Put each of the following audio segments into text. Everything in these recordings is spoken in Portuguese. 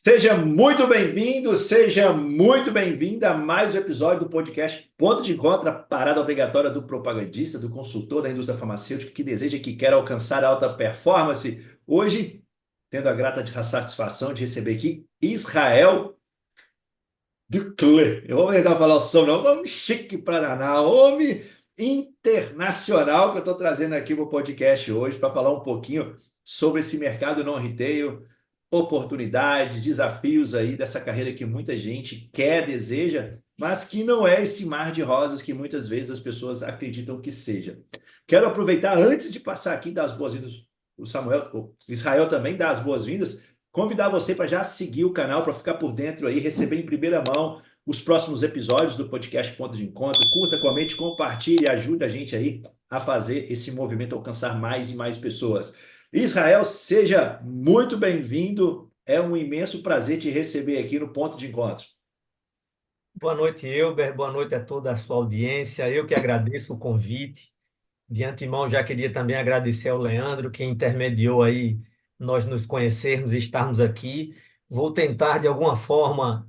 Seja muito bem-vindo, seja muito bem-vinda a mais um episódio do podcast Ponto de Encontro, a parada obrigatória do propagandista, do consultor da indústria farmacêutica que deseja e que quer alcançar alta performance. Hoje, tendo a grata satisfação de receber aqui Israel Ducler. Eu vou tentar falar o som, não, homem chique para danar, homem internacional que eu estou trazendo aqui para o podcast hoje para falar um pouquinho sobre esse mercado não retail, oportunidades, desafios aí dessa carreira que muita gente quer, deseja, mas que não é esse mar de rosas que muitas vezes as pessoas acreditam que seja. Quero aproveitar, antes de passar aqui, dar as boas-vindas, o Samuel, o Israel também dá as boas-vindas, convidar você para já seguir o canal, para ficar por dentro aí, receber em primeira mão os próximos episódios do podcast Ponto de Encontro. Curta, comente, compartilhe, ajude a gente aí a fazer esse movimento alcançar mais e mais pessoas. Israel, seja muito bem-vindo. É um imenso prazer te receber aqui no Ponto de Encontro. Boa noite, Elber. Boa noite a toda a sua audiência. Eu que agradeço o convite. De antemão, já queria também agradecer ao Leandro, que intermediou aí nós nos conhecermos e estarmos aqui. Vou tentar, de alguma forma,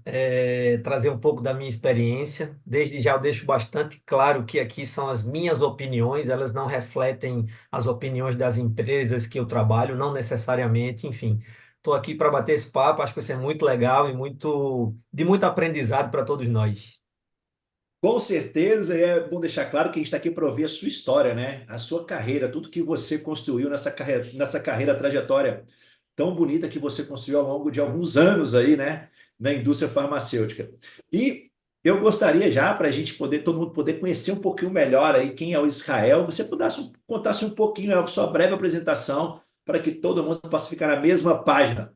trazer um pouco da minha experiência. Desde já eu deixo bastante claro que aqui são as minhas opiniões, elas não refletem as opiniões das empresas que eu trabalho, não necessariamente, enfim. Estou aqui para bater esse papo, acho que vai ser muito legal e de muito aprendizado para todos nós. Com certeza, é bom deixar claro que a gente está aqui para ouvir a sua história, né? A sua carreira, tudo que você construiu nessa carreira, trajetória tão bonita que você construiu ao longo de alguns anos aí, né? Na indústria farmacêutica. E eu gostaria já, para a gente poder, todo mundo poder conhecer um pouquinho melhor aí quem é o Israel, você pudesse contasse um pouquinho a sua breve apresentação para que todo mundo possa ficar na mesma página.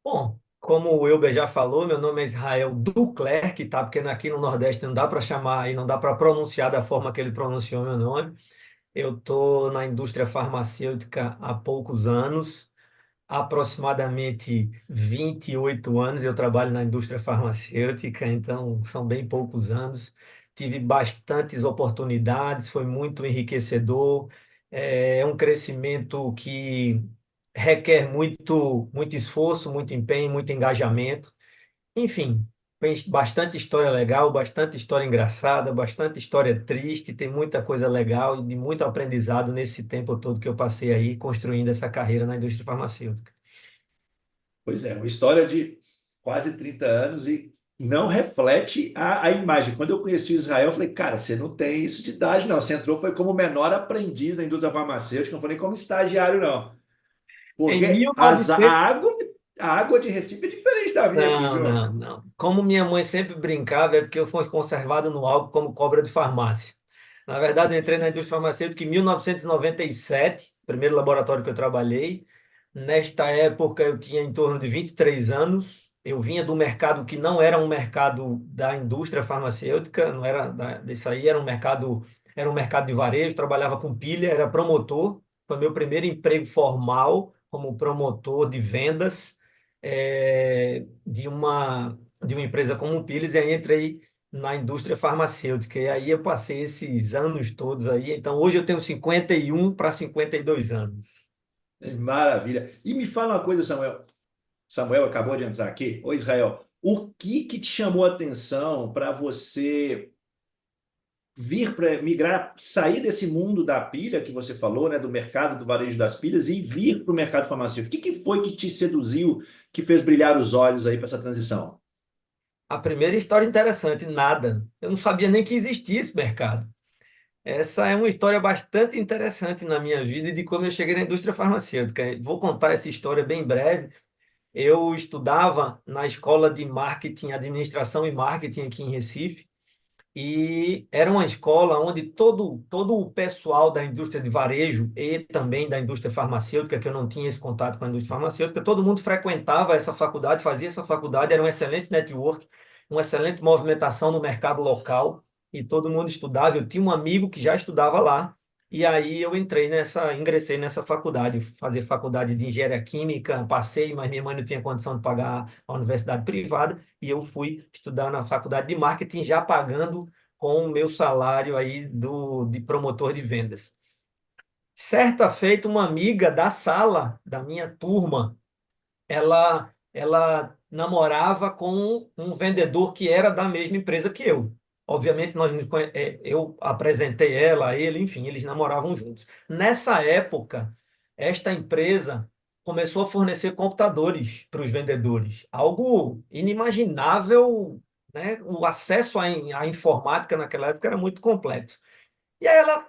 Bom, como o Wilber já falou, meu nome é Israel Duclerc, tá? Porque aqui no Nordeste não dá para chamar e não dá para pronunciar da forma que ele pronunciou meu nome. Eu estou na indústria farmacêutica há poucos anos, aproximadamente 28 anos eu trabalho na indústria farmacêutica, então são bem poucos anos. Tive bastantes oportunidades, foi muito enriquecedor. É um crescimento que requer muito esforço, muito empenho, muito engajamento. Enfim, tem bastante história legal, bastante história engraçada, bastante história triste, tem muita coisa legal e de muito aprendizado nesse tempo todo que eu passei aí construindo essa carreira na indústria farmacêutica. Pois é, uma história de quase 30 anos e não reflete a imagem. Quando eu conheci o Israel, eu falei, cara, você não tem isso de idade, não. Você entrou foi como menor aprendiz da indústria farmacêutica, não foi nem como estagiário, não. Em Porque 1900... a água de Recife é diferente da minha aqui, Não, viu? não, não. Como minha mãe sempre brincava, é porque eu fui conservado no álcool como cobra de farmácia. Na verdade, eu entrei na indústria farmacêutica em 1997, primeiro laboratório que eu trabalhei. Nesta época, eu tinha em torno de 23 anos. Eu vinha do mercado que não era um mercado da indústria farmacêutica, não era disso aí, era um mercado de varejo, trabalhava com pilha, era promotor. Foi meu primeiro emprego formal como promotor de vendas de uma empresa como o Pires, e aí entrei na indústria farmacêutica. E aí eu passei esses anos todos aí. Então hoje eu tenho 51 para 52 anos. Maravilha. E me fala uma coisa, Samuel. Samuel acabou de entrar aqui. Ô, Israel, o que que te chamou a atenção para você vir para migrar, sair desse mundo da pilha que você falou, né, do mercado do varejo das pilhas e vir para o mercado farmacêutico? O que que foi que te seduziu, que fez brilhar os olhos aí para essa transição? A primeira história interessante, nada. Eu não sabia nem que existia esse mercado. Essa é uma história bastante interessante na minha vida e de quando eu cheguei na indústria farmacêutica. Vou contar essa história bem breve. Eu estudava na escola de marketing, administração e marketing aqui em Recife. E era uma escola onde todo o pessoal da indústria de varejo e também da indústria farmacêutica, que eu não tinha esse contato com a indústria farmacêutica, todo mundo frequentava essa faculdade, fazia essa faculdade, era um excelente network, uma excelente movimentação no mercado local, e todo mundo estudava. Eu tinha um amigo que já estudava lá, e aí eu ingressei nessa faculdade, fazer faculdade de engenharia química, passei, mas minha mãe não tinha condição de pagar a universidade privada, e eu fui estudar na faculdade de marketing, já pagando com o meu salário aí de promotor de vendas. Certa feita, uma amiga da sala da minha turma, ela namorava com um vendedor que era da mesma empresa que eu. Obviamente, eu apresentei ela a ele, enfim, eles namoravam juntos. Nessa época, esta empresa começou a fornecer computadores para os vendedores, algo inimaginável, né? O acesso à informática naquela época era muito complexo. E aí ela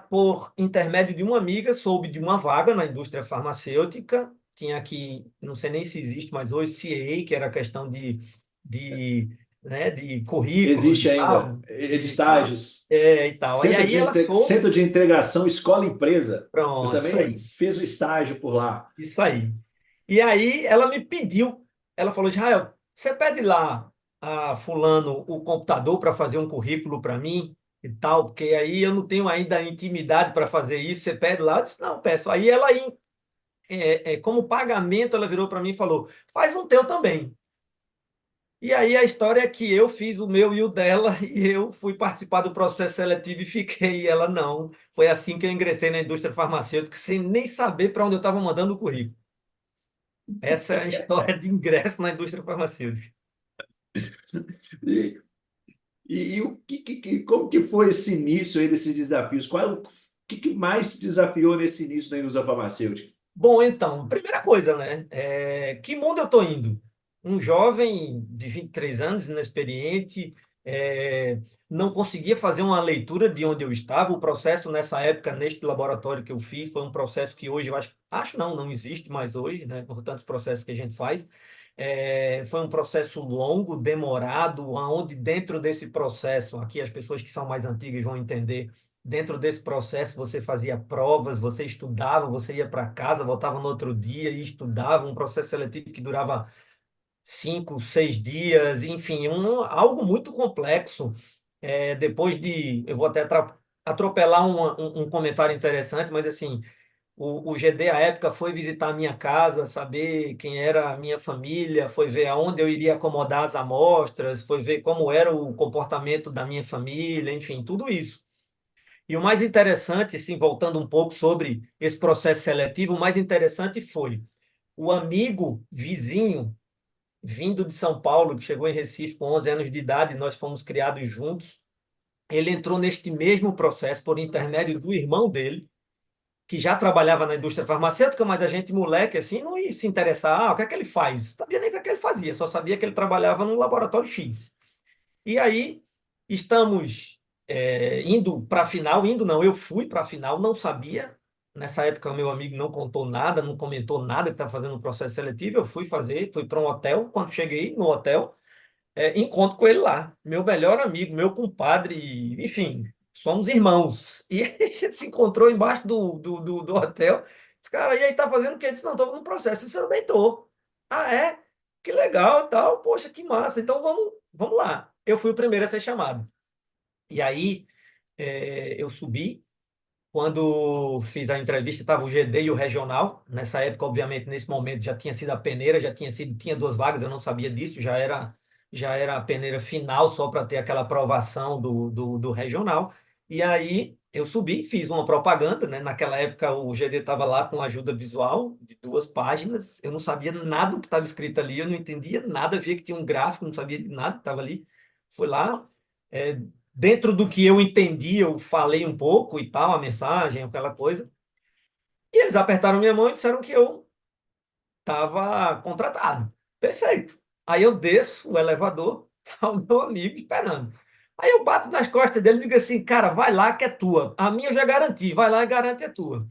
por intermédio de uma amiga, soube de uma vaga na indústria farmacêutica. Tinha aqui, não sei nem se existe, mas hoje CAA, que era questão de, né, de currículos Existe e ainda, tal, de e tal. estágios. E tal. E aí ela Centro soube, de integração escola-empresa. Eu pronto, isso também aí, fiz o estágio por lá. isso aí. E aí ela me pediu, ela falou, Israel, você pede lá a fulano o computador para fazer um currículo para mim e tal, porque aí eu não tenho ainda intimidade para fazer isso, você pede lá? Eu disse, não, peço. Aí ela, como pagamento, ela virou para mim e falou, faz um teu também. E aí a história é que eu fiz o meu e o dela, e eu fui participar do processo seletivo e fiquei, e ela não. Foi assim que eu ingressei na indústria farmacêutica, sem nem saber para onde eu estava mandando o currículo. Essa é a história de ingresso na indústria farmacêutica. E, e o como que foi esse início aí desses desafios? O que mais te desafiou nesse início da indústria farmacêutica? Bom, então, primeira coisa, né? Que mundo eu estou indo? Um jovem de 23 anos, inexperiente, é, não conseguia fazer uma leitura de onde eu estava. O processo nessa época, neste laboratório que eu fiz, foi um processo que hoje eu acho não, não existe mais hoje, né? Por tantos processos que a gente faz. Foi um processo longo, demorado, onde dentro desse processo, aqui as pessoas que são mais antigas vão entender. Dentro desse processo, você fazia provas, você estudava, você ia para casa, voltava no outro dia e estudava, um processo seletivo que durava 5, 6 dias, enfim, algo muito complexo. Eu vou até atropelar um comentário interessante, mas assim, o GD, à época, foi visitar a minha casa, saber quem era a minha família, foi ver aonde eu iria acomodar as amostras, foi ver como era o comportamento da minha família, enfim, tudo isso. E o mais interessante, assim, voltando um pouco sobre esse processo seletivo, o mais interessante foi o amigo vizinho, vindo de São Paulo, que chegou em Recife com 11 anos de idade, nós fomos criados juntos. Ele entrou neste mesmo processo por intermédio do irmão dele, que já trabalhava na indústria farmacêutica, mas a gente, moleque, assim, não ia se interessar. O que é que ele faz? Não sabia nem o que é que ele fazia, só sabia que ele trabalhava no laboratório X. E aí estamos indo para a final, indo não, eu fui para a final, não sabia. Nessa época, o meu amigo não contou nada, não comentou nada que estava fazendo um processo seletivo. Eu fui para um hotel. Quando cheguei no hotel, encontro com ele lá, meu melhor amigo, meu compadre, enfim, somos irmãos. E a gente se encontrou embaixo do hotel. Esse cara, e aí tá fazendo o quê? Eu disse, não, estou no processo. Eu disse, eu também tô. Ah, é? Que legal e tal. Poxa, que massa. Então vamos lá. Eu fui o primeiro a ser chamado. E aí eu subi. Quando fiz a entrevista, estava o GD e o regional. Nessa época, obviamente, nesse momento já tinha sido a peneira, tinha 2 vagas, eu não sabia disso, já era a peneira final só para ter aquela aprovação do regional. E aí eu subi, fiz uma propaganda, né? Naquela época o GD estava lá com ajuda visual de 2 páginas. Eu não sabia nada do que estava escrito ali, eu não entendia nada, via que tinha um gráfico, não sabia de nada que estava ali. Fui lá. é, Dentro do que eu entendi, eu falei um pouco e tal, a mensagem, aquela coisa. E eles apertaram minha mão e disseram que eu estava contratado. Perfeito. Aí eu desço o elevador, tá o meu amigo esperando. Aí eu bato nas costas dele e digo assim, cara, vai lá que é tua. A minha eu já garanti, vai lá e garante a tua.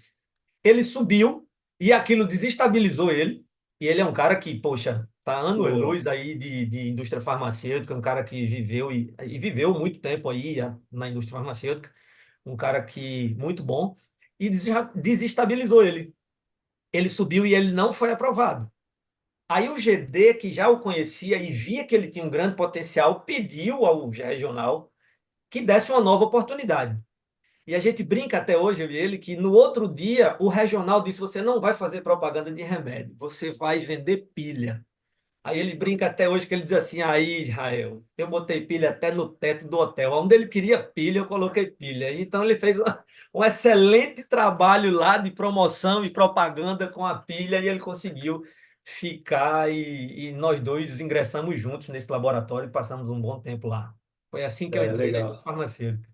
Ele subiu e aquilo desestabilizou ele. E ele é um cara que, poxa, tá anos-luz Pô, aí de indústria farmacêutica, um cara que viveu e viveu muito tempo aí na indústria farmacêutica, um cara que muito bom, e desestabilizou ele. Ele subiu e ele não foi aprovado. Aí o GD, que já o conhecia e via que ele tinha um grande potencial, pediu ao regional que desse uma nova oportunidade. E a gente brinca até hoje, eu e ele, que no outro dia o regional disse: você não vai fazer propaganda de remédio, você vai vender pilha. Aí ele brinca até hoje que ele diz assim: aí, Israel, eu botei pilha até no teto do hotel. Onde ele queria pilha, eu coloquei pilha. Então ele fez um excelente trabalho lá de promoção e propaganda com a pilha e ele conseguiu ficar e nós dois ingressamos juntos nesse laboratório e passamos um bom tempo lá. Foi assim que eu É, entrei na indústria legal. farmacêutica.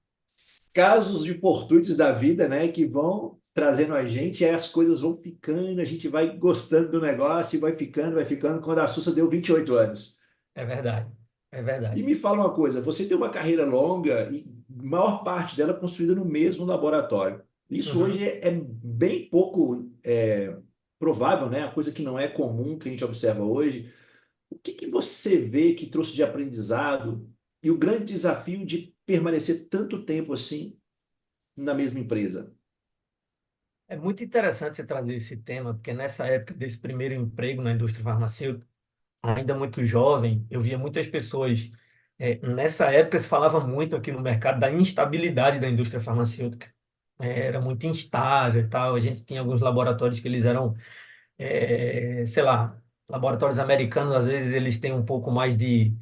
Casos de fortuitos da vida, né, que vão trazendo a gente, aí as coisas vão ficando, a gente vai gostando do negócio e vai ficando, quando a Sussa deu 28 anos. É verdade, é E verdade. me fala uma coisa, você tem uma carreira longa e maior parte dela construída no mesmo laboratório. Isso hoje Uhum. é bem pouco provável, né? A coisa que não é comum que a gente observa hoje. O que que você vê que trouxe de aprendizado e o grande desafio de permanecer tanto tempo assim na mesma empresa? É muito interessante você trazer esse tema, porque nessa época desse primeiro emprego na indústria farmacêutica, ainda muito jovem, eu via muitas pessoas. Nessa época se falava muito aqui no mercado da instabilidade da indústria farmacêutica. Era muito instável e tal. A gente tinha alguns laboratórios que eles eram, sei lá, laboratórios americanos, às vezes eles têm um pouco mais de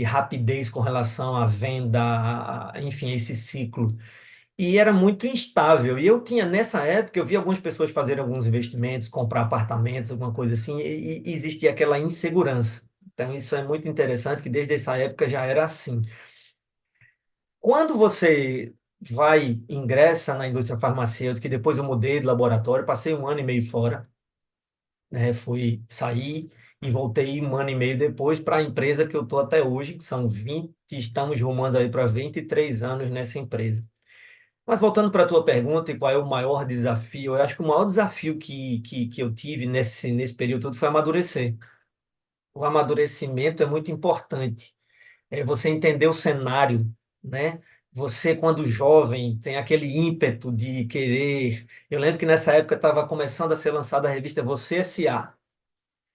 rapidez com relação à venda, enfim, esse ciclo e era muito instável. E eu tinha, nessa época, eu vi algumas pessoas fazerem alguns investimentos, comprar apartamentos, alguma coisa assim, e existia aquela insegurança. Então, isso é muito interessante, que desde essa época já era assim. Quando você vai, ingressa na indústria farmacêutica, e depois eu mudei de laboratório, passei um ano e meio fora, né, fui sair e voltei um ano e meio depois para a empresa que eu estou até hoje, que são 20, estamos rumando aí para 23 anos nessa empresa. Mas voltando para a tua pergunta, e qual é o maior desafio? Eu acho que o maior desafio que eu tive nesse período todo foi amadurecer. O amadurecimento é muito importante. É você entender o cenário, né? Você, quando jovem, tem aquele ímpeto de querer. Eu lembro que nessa época estava começando a ser lançada a revista Você S.A.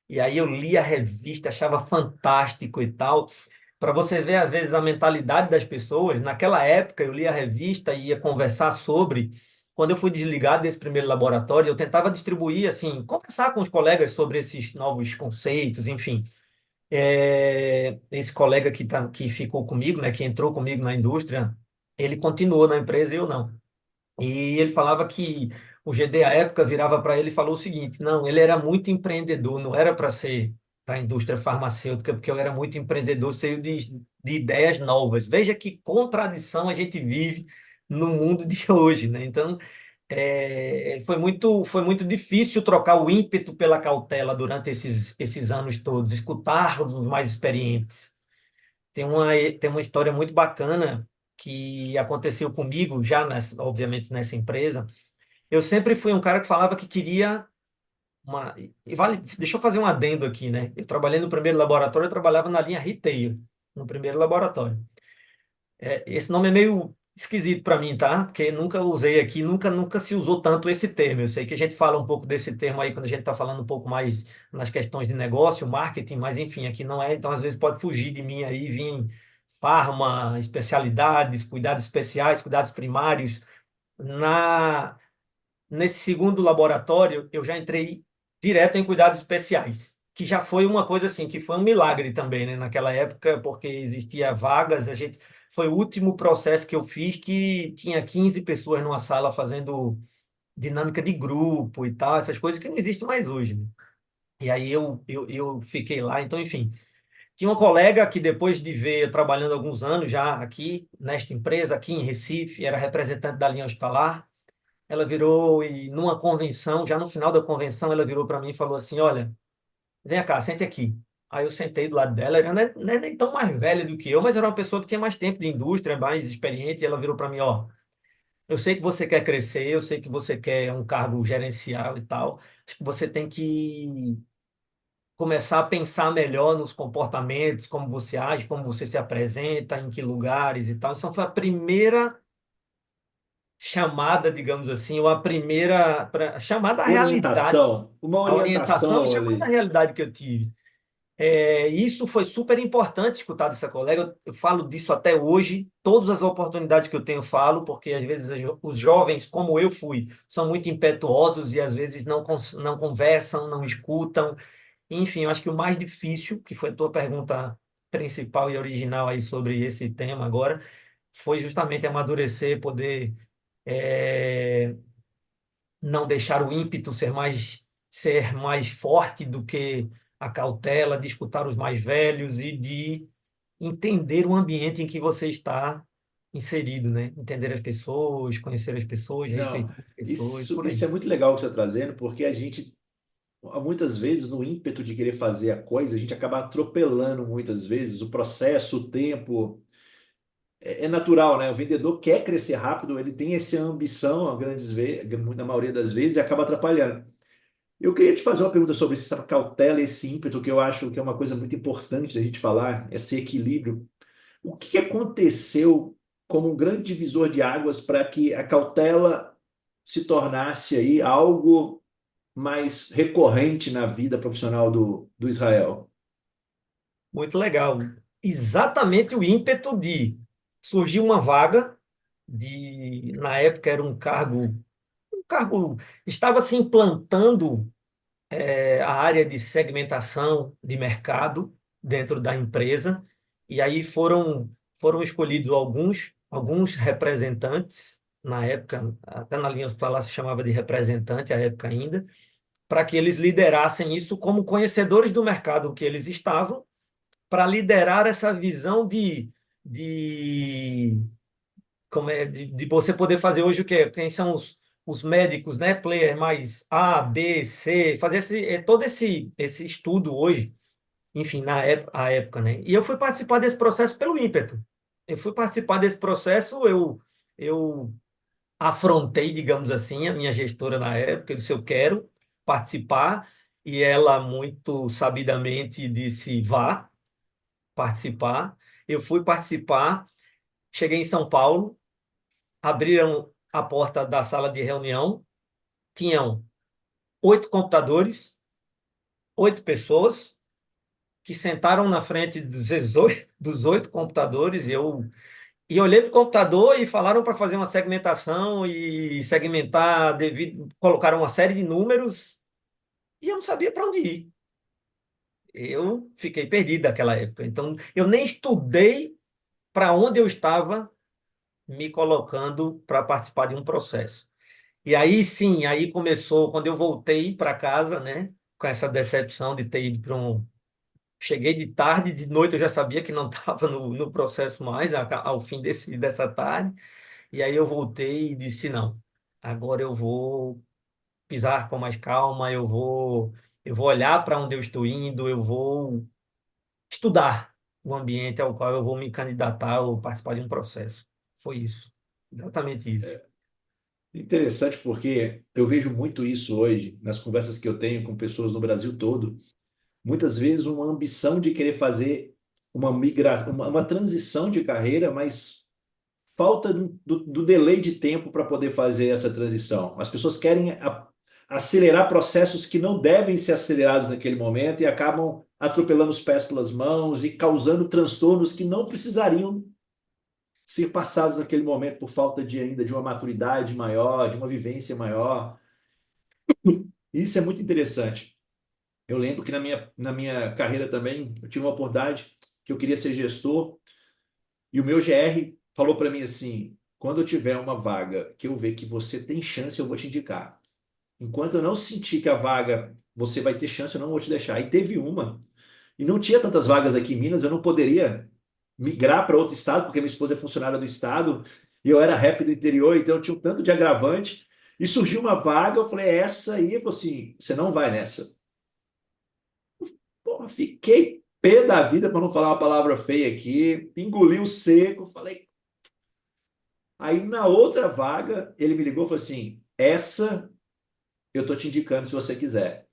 E aí eu li a revista, achava fantástico e tal. Para você ver, às vezes, a mentalidade das pessoas. Naquela época, eu lia a revista e ia conversar sobre. Quando eu fui desligado desse primeiro laboratório, eu tentava distribuir, assim, conversar com os colegas sobre esses novos conceitos, enfim. Esse colega que ficou comigo, né, que entrou comigo na indústria, ele continuou na empresa e eu não. E ele falava que o GD à época virava para ele e falou o seguinte: não, ele era muito empreendedor, não era para ser da indústria farmacêutica, porque eu era muito empreendedor, cheio de ideias novas. Veja que contradição a gente vive no mundo de hoje, né? Então, foi muito difícil trocar o ímpeto pela cautela durante esses anos todos, escutar os mais experientes. Tem uma história muito bacana que aconteceu comigo, já obviamente nessa empresa. Eu sempre fui um cara que falava que queria uma. E vale, deixa eu fazer um adendo aqui, né? Eu trabalhei no primeiro laboratório, eu trabalhava na linha retail, no primeiro laboratório. Esse nome é meio esquisito para mim, tá? Porque nunca usei aqui, nunca se usou tanto esse termo. Eu sei que a gente fala um pouco desse termo aí quando a gente está falando um pouco mais nas questões de negócio, marketing, mas enfim, aqui não é, então às vezes pode fugir de mim aí, vir farma, especialidades, cuidados especiais, cuidados primários. Na Nesse segundo laboratório, eu já entrei direto em cuidados especiais, que já foi uma coisa assim, que foi um milagre também, né? Naquela época, porque existia vagas, foi o último processo que eu fiz que tinha 15 pessoas numa sala fazendo dinâmica de grupo e tal, essas coisas que não existem mais hoje, né? E aí eu fiquei lá, então, enfim. Tinha uma colega que depois de ver eu trabalhando alguns anos já aqui, nesta empresa, aqui em Recife, era representante da linha hospitalar, ela virou e numa convenção, já no final da convenção, ela virou para mim e falou assim: olha, vem cá, sente aqui. Aí eu sentei do lado dela, ela não é nem tão mais velha do que eu, mas era uma pessoa que tinha mais tempo de indústria, mais experiente, e ela virou para mim: ó, eu sei que você quer crescer, eu sei que você quer um cargo gerencial e tal, acho que você tem que começar a pensar melhor nos comportamentos, como você age, como você se apresenta, em que lugares e tal. Então foi a primeira chamada, digamos assim, ou a primeira chamada à realidade, Uma a orientação e orientação chamada à ali. realidade que eu tive. Isso foi super importante escutar dessa colega. Eu falo disso até hoje. Todas as oportunidades que eu tenho, eu falo, porque às vezes os jovens, como eu fui, são muito impetuosos e às vezes não conversam, não escutam. Enfim, eu acho que o mais difícil, que foi a tua pergunta principal e original aí sobre esse tema agora, foi justamente amadurecer, poder eh, não deixar o ímpeto ser mais forte do que a cautela, de escutar os mais velhos e de entender o ambiente em que você está inserido, né? Entender as pessoas, conhecer as pessoas, Não, respeitar as pessoas, isso, por isso aí. é muito legal que você está trazendo, porque a gente, muitas vezes, no ímpeto de querer fazer a coisa, a gente acaba atropelando muitas vezes o processo, o tempo. É natural, né? O vendedor quer crescer rápido, ele tem essa ambição, a grandes vezes, na maioria das vezes, e acaba atrapalhando. Eu queria te fazer uma pergunta sobre essa cautela, esse ímpeto, que eu acho que é uma coisa muito importante a gente falar, esse equilíbrio. O que aconteceu como um grande divisor de águas para que a cautela se tornasse aí algo mais recorrente na vida profissional do Israel? Muito legal. Exatamente o ímpeto de surgir uma vaga na época era um cargo estava se implantando a área de segmentação de mercado dentro da empresa, e aí foram escolhidos alguns representantes, na época, até na linha hospitalar se chamava de representante, à época ainda, para que eles liderassem isso como conhecedores do mercado que eles estavam, para liderar essa visão de de você poder fazer hoje o quê? Quem são os médicos, né? Player mais A, B, C, fazer todo esse estudo hoje, enfim, a época, né? E eu fui participar desse processo pelo ímpeto. Eu fui participar desse processo, eu afrontei, digamos assim, a minha gestora na época, eu disse, eu quero participar, e ela muito sabidamente disse, vá participar. Eu fui participar, cheguei em São Paulo, abriram a porta da sala de reunião, tinham 8 computadores, 8 pessoas que sentaram na frente dos 8 computadores e olhei para o computador e falaram para fazer uma segmentação e segmentar devido, colocaram uma série de números e eu não sabia para onde ir. Eu fiquei perdido naquela época. Então, eu nem estudei para onde eu estava me colocando para participar de um processo. E aí sim, aí começou, quando eu voltei para casa, né, com essa decepção de ter ido para um. Cheguei de tarde, de noite eu já sabia que não estava no processo mais, ao fim dessa tarde, e aí eu voltei e disse: não, agora eu vou pisar com mais calma, eu vou olhar para onde eu estou indo, eu vou estudar o ambiente ao qual eu vou me candidatar ou participar de um processo. Foi isso, exatamente isso. Interessante porque eu vejo muito isso hoje nas conversas que eu tenho com pessoas no Brasil todo. Muitas vezes uma ambição de querer fazer uma transição de carreira, mas falta do delay de tempo para poder fazer essa transição. As pessoas querem acelerar processos que não devem ser acelerados naquele momento e acabam atropelando os pés pelas mãos e causando transtornos que não precisariam ser passados naquele momento por falta de ainda de uma maturidade maior, de uma vivência maior. Isso é muito interessante. Eu lembro que na minha carreira também eu tive uma oportunidade que eu queria ser gestor e o meu GR falou para mim assim: quando eu tiver uma vaga que eu ver que você tem chance, eu vou te indicar. Enquanto eu não sentir que a vaga você vai ter chance, eu não vou te deixar. E teve uma, e não tinha tantas vagas aqui em Minas, eu não poderia migrar para outro estado, porque minha esposa é funcionária do estado e eu era rap do interior, então eu tinha um tanto de agravante. E surgiu uma vaga, eu falei: essa aí, eu falei assim: você não vai nessa. Porra, fiquei pé da vida para não falar uma palavra feia aqui, engoli o seco, falei. Aí na outra vaga, ele me ligou e falou assim: essa eu tô te indicando se você quiser.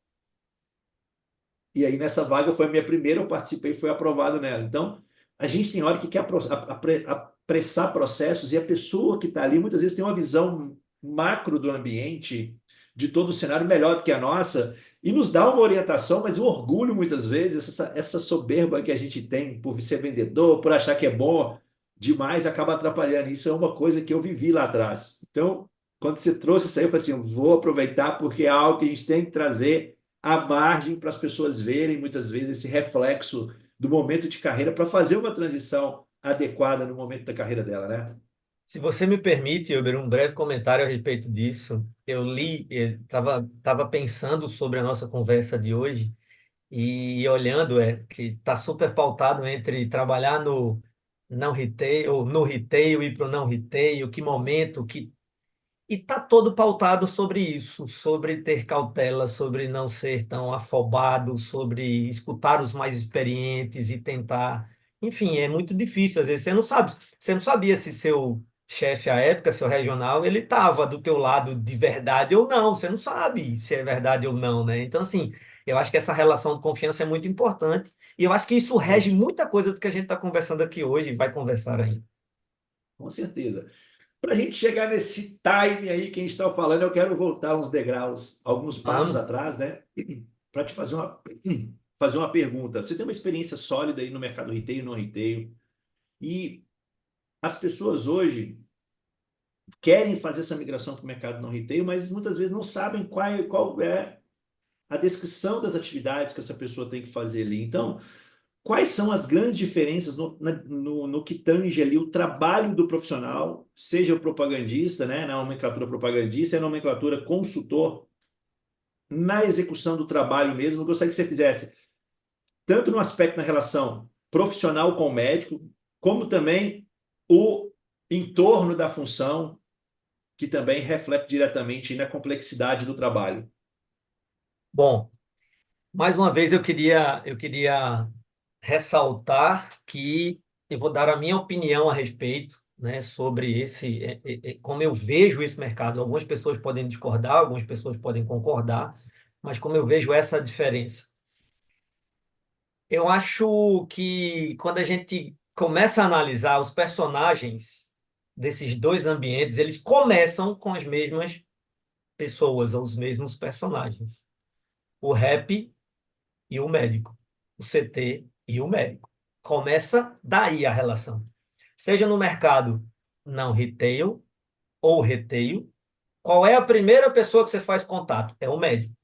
E aí nessa vaga foi a minha primeira, eu participei e fui aprovado nela. Então, a gente tem hora que quer apressar processos e a pessoa que está ali muitas vezes tem uma visão macro do ambiente, de todo o cenário melhor do que a nossa, e nos dá uma orientação, mas o orgulho muitas vezes, essa soberba que a gente tem por ser vendedor, por achar que é bom demais, acaba atrapalhando. Isso é uma coisa que eu vivi lá atrás. Então, quando você trouxe isso aí, eu falei assim, eu vou aproveitar porque é algo que a gente tem que trazer a margem para as pessoas verem muitas vezes esse reflexo do momento de carreira para fazer uma transição adequada no momento da carreira dela, né? Se você me permite, Elber, um breve comentário a respeito disso. Eu li, estava pensando sobre a nossa conversa de hoje e olhando, que está super pautado entre trabalhar no não retail, ou no retail e para o não retail, que momento, que e está todo pautado sobre isso, sobre ter cautela, sobre não ser tão afobado, sobre escutar os mais experientes e tentar. Enfim, é muito difícil. Às vezes você não sabe, você não sabia se seu chefe à época, seu regional, ele estava do teu lado de verdade ou não. Você não sabe se é verdade ou não, né? Então, assim, eu acho que essa relação de confiança é muito importante. E eu acho que isso rege Muito, muita coisa do que a gente está conversando aqui hoje e vai conversar ainda. com certeza. Para a gente chegar nesse time aí que a gente está falando, eu quero voltar uns degraus, alguns passos Amo. atrás, né? Para te fazer uma pergunta. Você tem uma experiência sólida aí no mercado retail e não retail, e as pessoas hoje querem fazer essa migração para o mercado não retail, mas muitas vezes não sabem qual é a descrição das atividades que essa pessoa tem que fazer ali. Então, quais são as grandes diferenças no que tange ali o trabalho do profissional, seja o propagandista, né, na nomenclatura propagandista, e na nomenclatura consultor, na execução do trabalho mesmo? Eu gostaria que você fizesse, tanto no aspecto na relação profissional com o médico, como também o entorno da função, que também reflete diretamente na complexidade do trabalho. Bom. Mais uma vez eu queria ressaltar que eu vou dar a minha opinião a respeito, né, sobre como eu vejo esse mercado. Algumas pessoas podem discordar, algumas pessoas podem concordar, mas como eu vejo essa diferença. Eu acho que quando a gente começa a analisar os personagens desses dois ambientes, eles começam com as mesmas pessoas, ou os mesmos personagens. O rap e o médico, o CT e o médico. Começa daí a relação. Seja no mercado não retail ou retail, qual é a primeira pessoa que você faz contato? É o médico,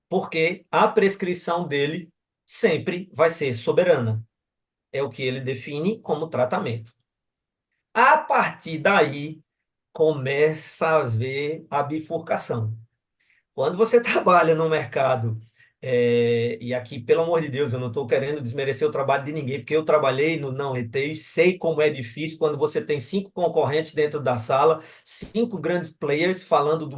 porque a prescrição dele sempre vai ser soberana. É o que ele define como tratamento. A partir daí, começa a haver a bifurcação. Quando você trabalha no mercado, e aqui, pelo amor de Deus, eu não estou querendo desmerecer o trabalho de ninguém, porque eu trabalhei no não retail, sei como é difícil quando você tem cinco concorrentes dentro da sala, cinco grandes players falando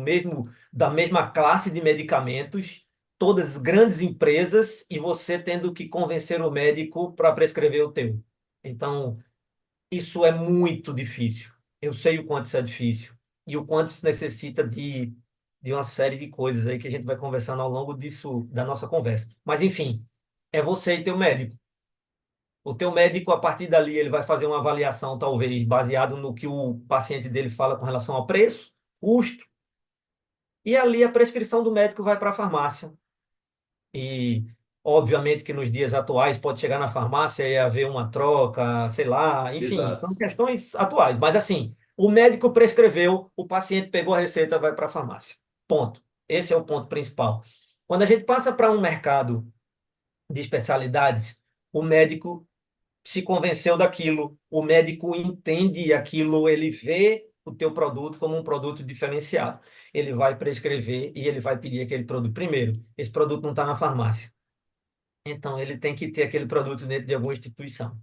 da mesma classe de medicamentos, todas grandes empresas, e você tendo que convencer o médico para prescrever o teu. Então, isso é muito difícil. Eu sei o quanto isso é difícil e o quanto isso necessita de uma série de coisas aí que a gente vai conversando ao longo disso, da nossa conversa. Mas, enfim, é você e teu médico. O teu médico, a partir dali, ele vai fazer uma avaliação, talvez, baseado no que o paciente dele fala com relação ao preço, custo, e ali a prescrição do médico vai para a farmácia. E, obviamente, que nos dias atuais pode chegar na farmácia e haver uma troca, sei lá, enfim, Exato. são questões atuais. Mas, assim, o médico prescreveu, o paciente pegou a receita, vai para a farmácia. Ponto. Esse é o ponto principal. Quando a gente passa para um mercado de especialidades, o médico se convenceu daquilo, o médico entende aquilo, ele vê o teu produto como um produto diferenciado. Ele vai prescrever e ele vai pedir aquele produto. Primeiro, esse produto não está na farmácia. Então, ele tem que ter aquele produto dentro de alguma instituição.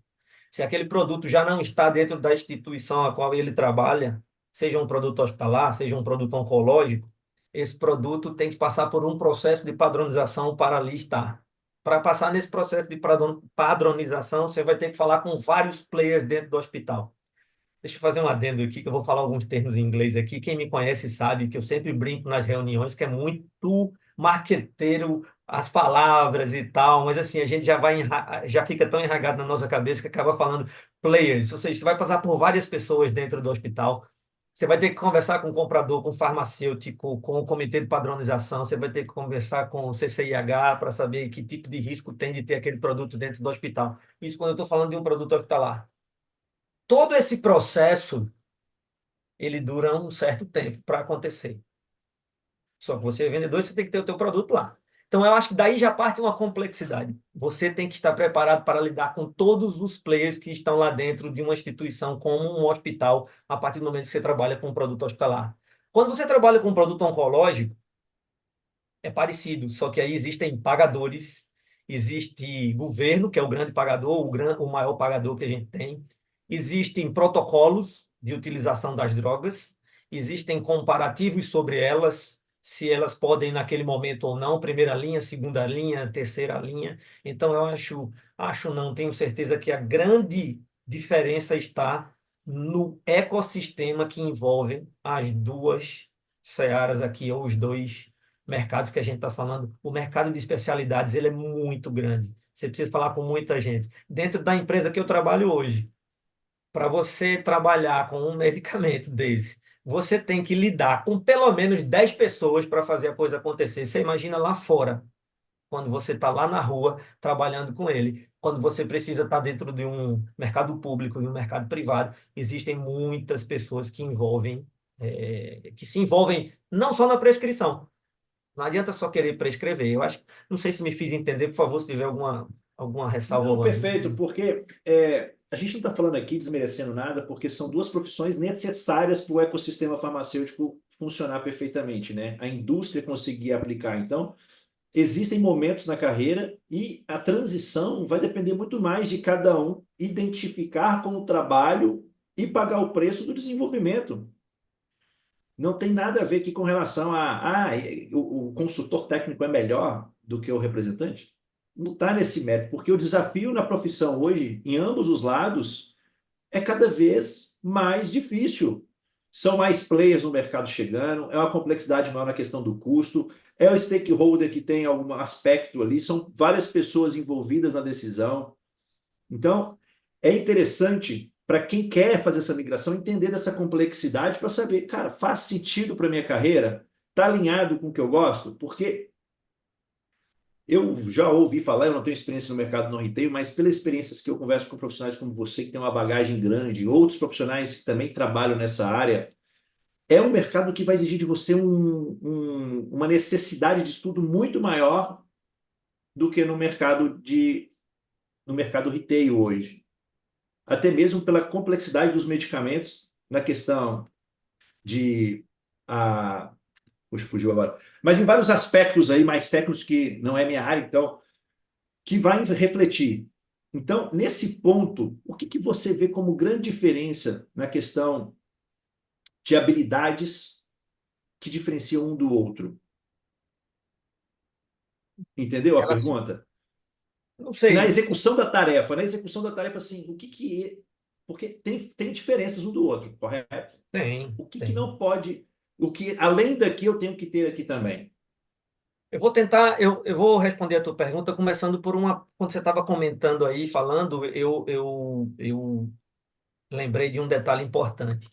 Se aquele produto já não está dentro da instituição a qual ele trabalha, seja um produto hospitalar, seja um produto oncológico, esse produto tem que passar por um processo de padronização para ali estar. Para passar nesse processo de padronização, você vai ter que falar com vários players dentro do hospital. Deixa eu fazer um adendo aqui, que eu vou falar alguns termos em inglês aqui. Quem me conhece sabe que eu sempre brinco nas reuniões que é muito marqueteiro as palavras e tal, mas assim, a gente já fica tão enraizado na nossa cabeça que acaba falando players, ou seja, você vai passar por várias pessoas dentro do hospital. Você vai ter que conversar com o comprador, com o farmacêutico, com o comitê de padronização, você vai ter que conversar com o CCIH para saber que tipo de risco tem de ter aquele produto dentro do hospital. Isso quando eu estou falando de um produto hospitalar. Todo esse processo, ele dura um certo tempo para acontecer. Só que você é vendedor, você tem que ter o teu produto lá. Então, eu acho que daí já parte uma complexidade. Você tem que estar preparado para lidar com todos os players que estão lá dentro de uma instituição como um hospital, a partir do momento que você trabalha com um produto hospitalar. Quando você trabalha com um produto oncológico, é parecido, só que aí existem pagadores, existe governo, que é o grande pagador, o maior pagador que a gente tem, existem protocolos de utilização das drogas, existem comparativos sobre elas, se elas podem naquele momento ou não, primeira linha, segunda linha, terceira linha. Então eu acho não, tenho certeza que a grande diferença está no ecossistema que envolve as duas searas aqui, ou os dois mercados que a gente está falando, o mercado de especialidades ele é muito grande. Você precisa falar com muita gente. Dentro da empresa que eu trabalho hoje, para você trabalhar com um medicamento desse, você tem que lidar com pelo menos 10 pessoas para fazer a coisa acontecer. Você imagina lá fora, quando você está lá na rua trabalhando com ele. Quando você precisa estar dentro de um mercado público, de um mercado privado, existem muitas pessoas que se envolvem não só na prescrição, não adianta só querer prescrever. Eu acho, não sei se me fiz entender, por favor, se tiver alguma ressalva. Não, perfeito, porque a gente não está falando aqui desmerecendo nada, porque são duas profissões necessárias para o ecossistema farmacêutico funcionar perfeitamente, né? A indústria conseguir aplicar. Então, existem momentos na carreira e a transição vai depender muito mais de cada um identificar com o trabalho e pagar o preço do desenvolvimento. Não tem nada a ver aqui com relação o consultor técnico é melhor do que o representante. Não está nesse mérito, porque o desafio na profissão hoje, em ambos os lados, é cada vez mais difícil. São mais players no mercado chegando, é uma complexidade maior na questão do custo, é o stakeholder que tem algum aspecto ali, são várias pessoas envolvidas na decisão. Então, é interessante para quem quer fazer essa migração entender dessa complexidade para saber, cara, faz sentido para minha carreira? Está alinhado com o que eu gosto? Porque eu já ouvi falar, eu não tenho experiência no mercado não retail, mas pelas experiências que eu converso com profissionais como você, que tem uma bagagem grande, outros profissionais que também trabalham nessa área, é um mercado que vai exigir de você uma necessidade de estudo muito maior do que no mercado retail hoje. Até mesmo pela complexidade dos medicamentos, na questão de. A, puxa, fugiu agora. Mas em vários aspectos aí, mais técnicos que não é minha área, então, que vai refletir. Então, nesse ponto, o que, que você vê como grande diferença na questão de habilidades que diferenciam um do outro? Entendeu a Elas, pergunta? não Na sei, execução da tarefa, assim, o que que é? Porque tem diferenças um do outro, correto? tem, O que que tem. não pode, o que além daqui eu tenho que ter aqui também? Eu vou responder a tua pergunta começando por quando você estava comentando aí, falando, eu lembrei de um detalhe importante.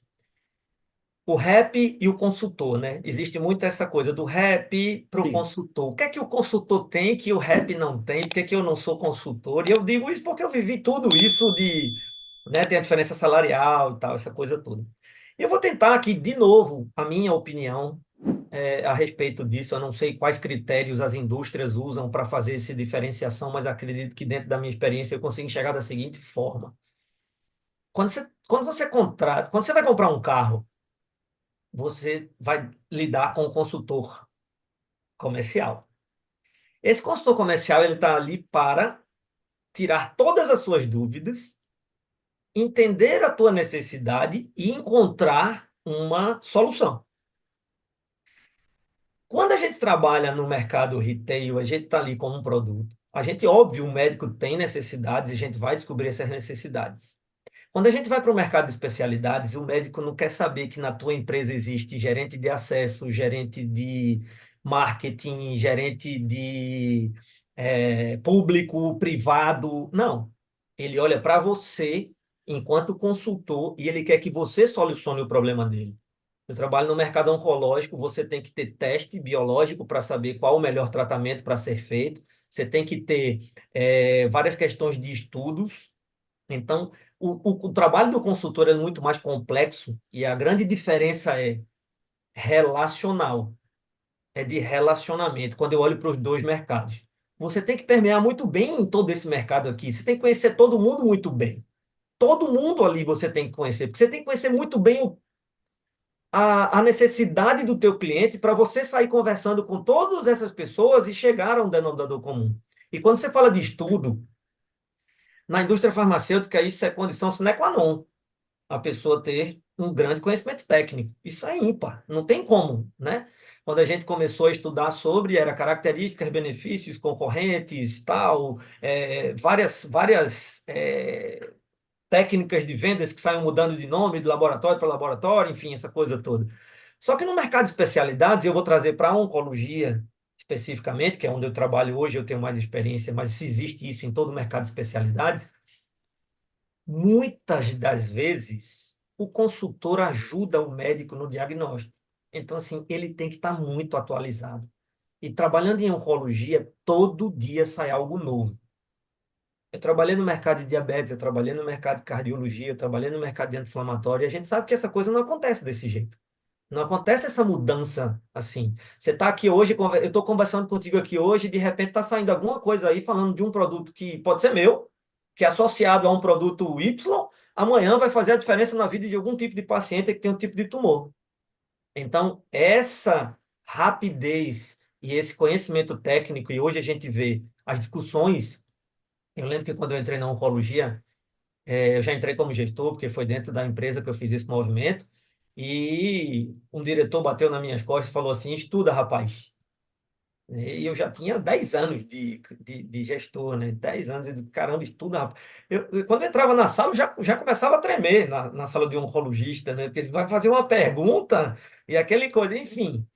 O rap e o consultor, né? Existe muito essa coisa do rap para o Sim. consultor. O que é que o consultor tem que o rap não tem? Por que é que eu não sou consultor? E eu digo isso porque eu vivi tudo isso né, tem a diferença salarial e tal, essa coisa toda. Eu vou tentar aqui, de novo, a minha opinião a respeito disso. Eu não sei quais critérios as indústrias usam para fazer essa diferenciação, mas acredito que dentro da minha experiência eu consigo enxergar da seguinte forma. Quando você vai comprar um carro, você vai lidar com o consultor comercial. Esse consultor comercial ele está ali para tirar todas as suas dúvidas, entender a tua necessidade e encontrar uma solução. Quando a gente trabalha no mercado retail, a gente está ali com um produto. A gente, óbvio, o médico tem necessidades e a gente vai descobrir essas necessidades. Quando a gente vai para o mercado de especialidades, o médico não quer saber que na tua empresa existe gerente de acesso, gerente de marketing, gerente de público, privado. Não. Ele olha para você enquanto consultor e ele quer que você solucione o problema dele. Eu trabalho no mercado oncológico, você tem que ter teste biológico para saber qual o melhor tratamento para ser feito. Você tem que ter várias questões de estudos. Então, o trabalho do consultor é muito mais complexo e a grande diferença é relacional. é de relacionamento, quando eu olho para os dois mercados. Você tem que permear muito bem em todo esse mercado aqui. Você tem que conhecer todo mundo muito bem. Todo mundo ali você tem que conhecer, porque você tem que conhecer muito bem a necessidade do teu cliente para você sair conversando com todas essas pessoas e chegar a um denominador comum. E quando você fala de estudo, na indústria farmacêutica, isso é condição sine qua non, a pessoa ter um grande conhecimento técnico. Isso é ímpar, não tem como, né? Quando a gente começou a estudar sobre, era características, benefícios, concorrentes, tal, várias técnicas de vendas que saem mudando de nome de laboratório para laboratório, enfim, essa coisa toda. Só que no mercado de especialidades, eu vou trazer para a oncologia especificamente, que é onde eu trabalho hoje, eu tenho mais experiência, mas se existe isso em todo o mercado de especialidades, muitas das vezes o consultor ajuda o médico no diagnóstico. Então, assim, ele tem que estar muito atualizado. E trabalhando em oncologia, todo dia sai algo novo. Eu trabalhei no mercado de diabetes, eu trabalhei no mercado de cardiologia, eu trabalhei no mercado de anti-inflamatório, e a gente sabe que essa coisa não acontece desse jeito. Não acontece essa mudança assim. Você está aqui hoje, eu estou conversando contigo aqui hoje, e de repente está saindo alguma coisa aí falando de um produto que pode ser meu, que é associado a um produto Y, amanhã vai fazer a diferença na vida de algum tipo de paciente que tem um tipo de tumor. Então, essa rapidez e esse conhecimento técnico, e hoje a gente vê as discussões. Eu lembro que quando eu entrei na oncologia, eu já entrei como gestor, porque foi dentro da empresa que eu fiz esse movimento, e um diretor bateu nas minhas costas e falou assim: estuda, rapaz. E eu já tinha 10 anos de gestor, né? 10 anos, eu disse, caramba, estuda, rapaz. Quando eu entrava na sala, eu já começava a tremer na sala de um oncologista, né? Porque ele vai fazer uma pergunta e aquele coisa, enfim.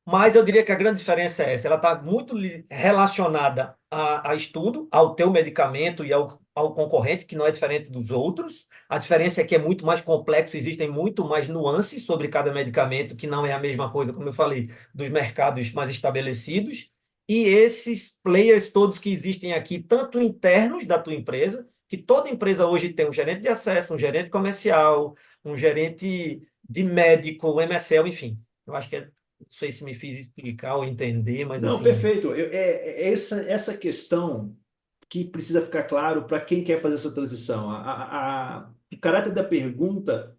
Mas eu diria que a grande diferença é essa, ela está muito relacionada a estudo, ao teu medicamento e ao concorrente, que não é diferente dos outros. A diferença é que é muito mais complexo, existem muito mais nuances sobre cada medicamento, que não é a mesma coisa, como eu falei, dos mercados mais estabelecidos. E esses players todos que existem aqui, tanto internos da tua empresa, que toda empresa hoje tem um gerente de acesso, um gerente comercial, um gerente de médico, um MSL, enfim. Eu acho que não sei se me fiz explicar ou entender, mas Não, assim, perfeito. É essa questão que precisa ficar claro para quem quer fazer essa transição. O caráter da pergunta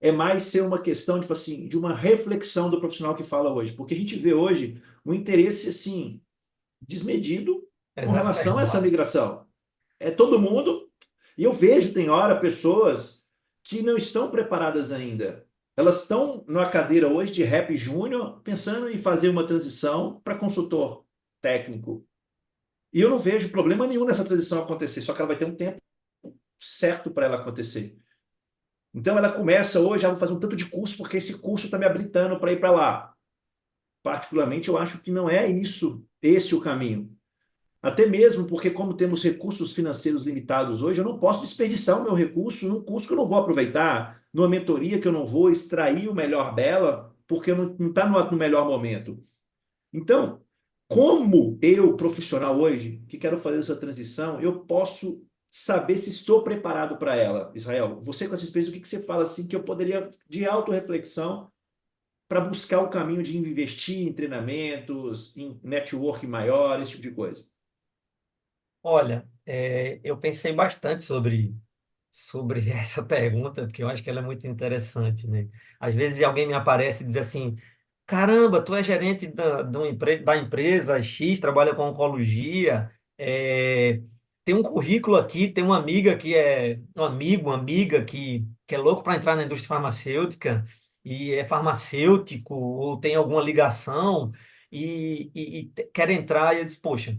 é mais ser uma questão tipo assim, de uma reflexão do profissional que fala hoje, porque a gente vê hoje um interesse assim desmedido com relação a essa exacerbado. migração. É todo mundo, e eu vejo, tem hora, pessoas que não estão preparadas ainda. Elas estão numa cadeira hoje de rap júnior, pensando em fazer uma transição para consultor técnico. E eu não vejo problema nenhum nessa transição acontecer, só que ela vai ter um tempo certo para ela acontecer. Então ela começa hoje, vou fazer um tanto de curso, porque esse curso está me habilitando para ir para lá. Particularmente, eu acho que não é isso, esse o caminho. Até mesmo porque, como temos recursos financeiros limitados hoje, eu não posso desperdiçar o meu recurso num curso que eu não vou aproveitar, numa mentoria que eu não vou extrair o melhor dela, porque não está no melhor momento. Então, como eu, profissional hoje, que quero fazer essa transição, eu posso saber se estou preparado para ela? Israel, você com essa experiência, o que você fala assim que eu poderia, de autorreflexão, para buscar o caminho de investir em treinamentos, em network maior, esse tipo de coisa? Olha, eu pensei bastante sobre essa pergunta, porque eu acho que ela é muito interessante, né? Às vezes alguém me aparece e diz assim: caramba, tu é gerente da empresa X, trabalha com oncologia, tem um currículo aqui, tem uma amiga que é um amigo, uma amiga que é louco para entrar na indústria farmacêutica e é farmacêutico ou tem alguma ligação e quer entrar. E eu disse, poxa,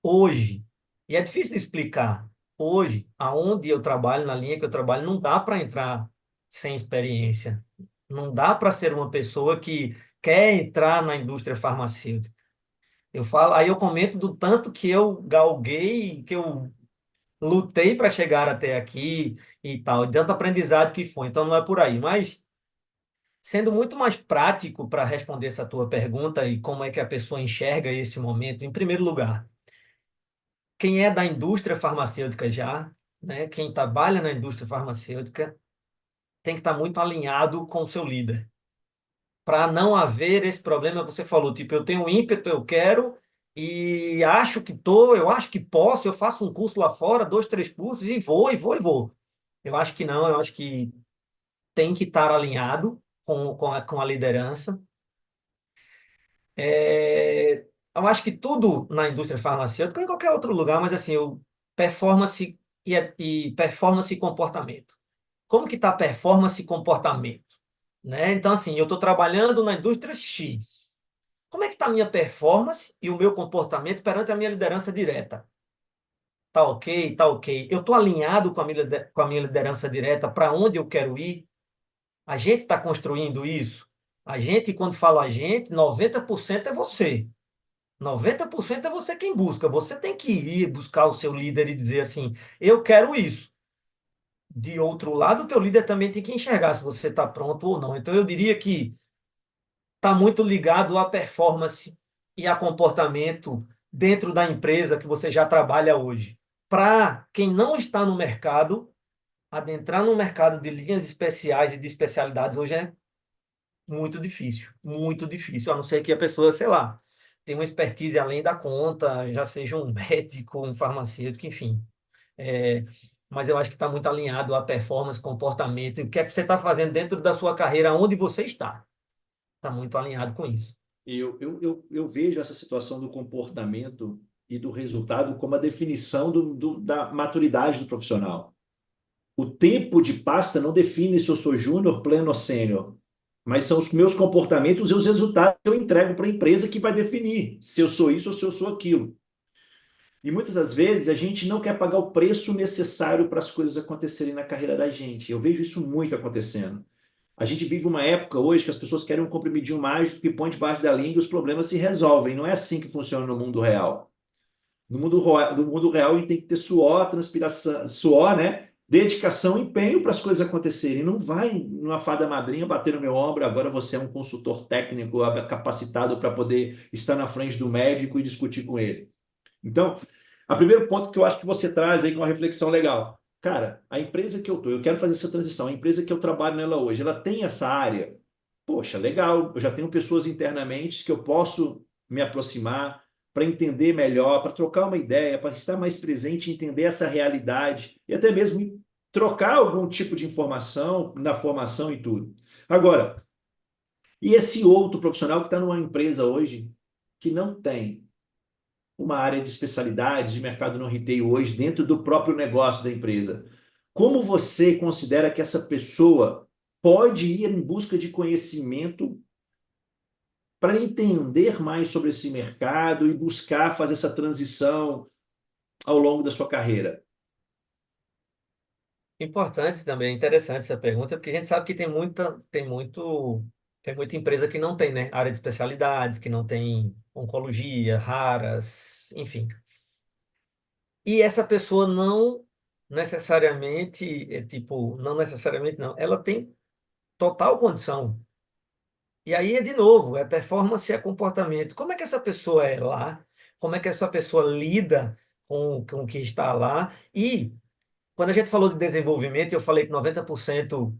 hoje, e é difícil de explicar, hoje, aonde eu trabalho, na linha que eu trabalho, não dá para entrar sem experiência. Não dá para ser uma pessoa que quer entrar na indústria farmacêutica. Eu falo, aí eu comento do tanto que eu galguei, que eu lutei para chegar até aqui e tal, de tanto aprendizado que foi. Então não é por aí, mas sendo muito mais prático para responder essa tua pergunta e como é que a pessoa enxerga esse momento, em primeiro lugar, quem é da indústria farmacêutica já, né, quem trabalha na indústria farmacêutica, tem que estar muito alinhado com o seu líder. para não haver esse problema que você falou, tipo, eu tenho ímpeto, eu quero e acho que tô, eu acho que posso, eu faço um curso lá fora, dois, três cursos e vou, e vou, e vou. Eu acho que não, eu acho que tem que estar alinhado com a liderança. Eu acho que tudo na indústria farmacêutica, ou em qualquer outro lugar, mas assim, performance e performance e comportamento. Como que está performance e comportamento? Né? Então, assim, eu estou trabalhando na indústria X. Como é que está a minha performance e o meu comportamento perante a minha liderança direta? Tá ok, tá ok. Eu estou alinhado com a minha liderança direta para onde eu quero ir? A gente está construindo isso? A gente, quando fala a gente, 90% é você. 90% é você quem busca. Você tem que ir buscar o seu líder e dizer assim: eu quero isso. De outro lado, o teu líder também tem que enxergar se você está pronto ou não. Então, eu diria que está muito ligado à performance e a comportamento dentro da empresa que você já trabalha hoje. Para quem não está no mercado, adentrar no mercado de linhas especiais e de especialidades hoje é muito difícil, a não ser que a pessoa, sei lá, tenha uma expertise além da conta, já seja um médico, um farmacêutico, enfim. É, mas eu acho que está muito alinhado a performance, comportamento, e o que é que você está fazendo dentro da sua carreira, onde você está. Está muito alinhado com isso. Eu vejo essa situação do comportamento e do resultado como a definição da maturidade do profissional. O tempo de pasta não define se eu sou júnior, pleno ou sênior, mas são os meus comportamentos e os resultados que eu entrego para a empresa que vai definir se eu sou isso ou se eu sou aquilo. E muitas das vezes a gente não quer pagar o preço necessário para as coisas acontecerem na carreira da gente. Eu vejo isso muito acontecendo. A gente vive uma época hoje que as pessoas querem um comprimidinho mágico que põe debaixo da língua e os problemas se resolvem. Não é assim que funciona no mundo real. No mundo real, a gente tem que ter suor, transpiração, suor, né? Dedicação, empenho para as coisas acontecerem. Não vai numa fada madrinha bater no meu ombro, agora você é um consultor técnico capacitado para poder estar na frente do médico e discutir com ele. Então, o primeiro ponto que eu acho que você traz aí com uma reflexão legal. Cara, a empresa que eu estou, eu quero fazer essa transição, a empresa que eu trabalho nela hoje, ela tem essa área. Poxa, legal, eu já tenho pessoas internamente que eu posso me aproximar para entender melhor, para trocar uma ideia, para estar mais presente, entender essa realidade e até mesmo trocar algum tipo de informação na formação e tudo. Agora, e esse outro profissional que está numa empresa hoje que não tem uma área de especialidade de mercado no retail hoje dentro do próprio negócio da empresa. Como você considera que essa pessoa pode ir em busca de conhecimento para entender mais sobre esse mercado e buscar fazer essa transição ao longo da sua carreira? Importante também, interessante essa pergunta, porque a gente sabe que tem muita empresa que não tem, né, área de especialidades, que não tem oncologia, raras, enfim. E essa pessoa não necessariamente, tipo, não necessariamente não, ela tem total condição. E aí é de novo, é performance e é comportamento. Como é que essa pessoa é lá? Como é que essa pessoa lida com o que está lá? E quando a gente falou de desenvolvimento, eu falei que 90%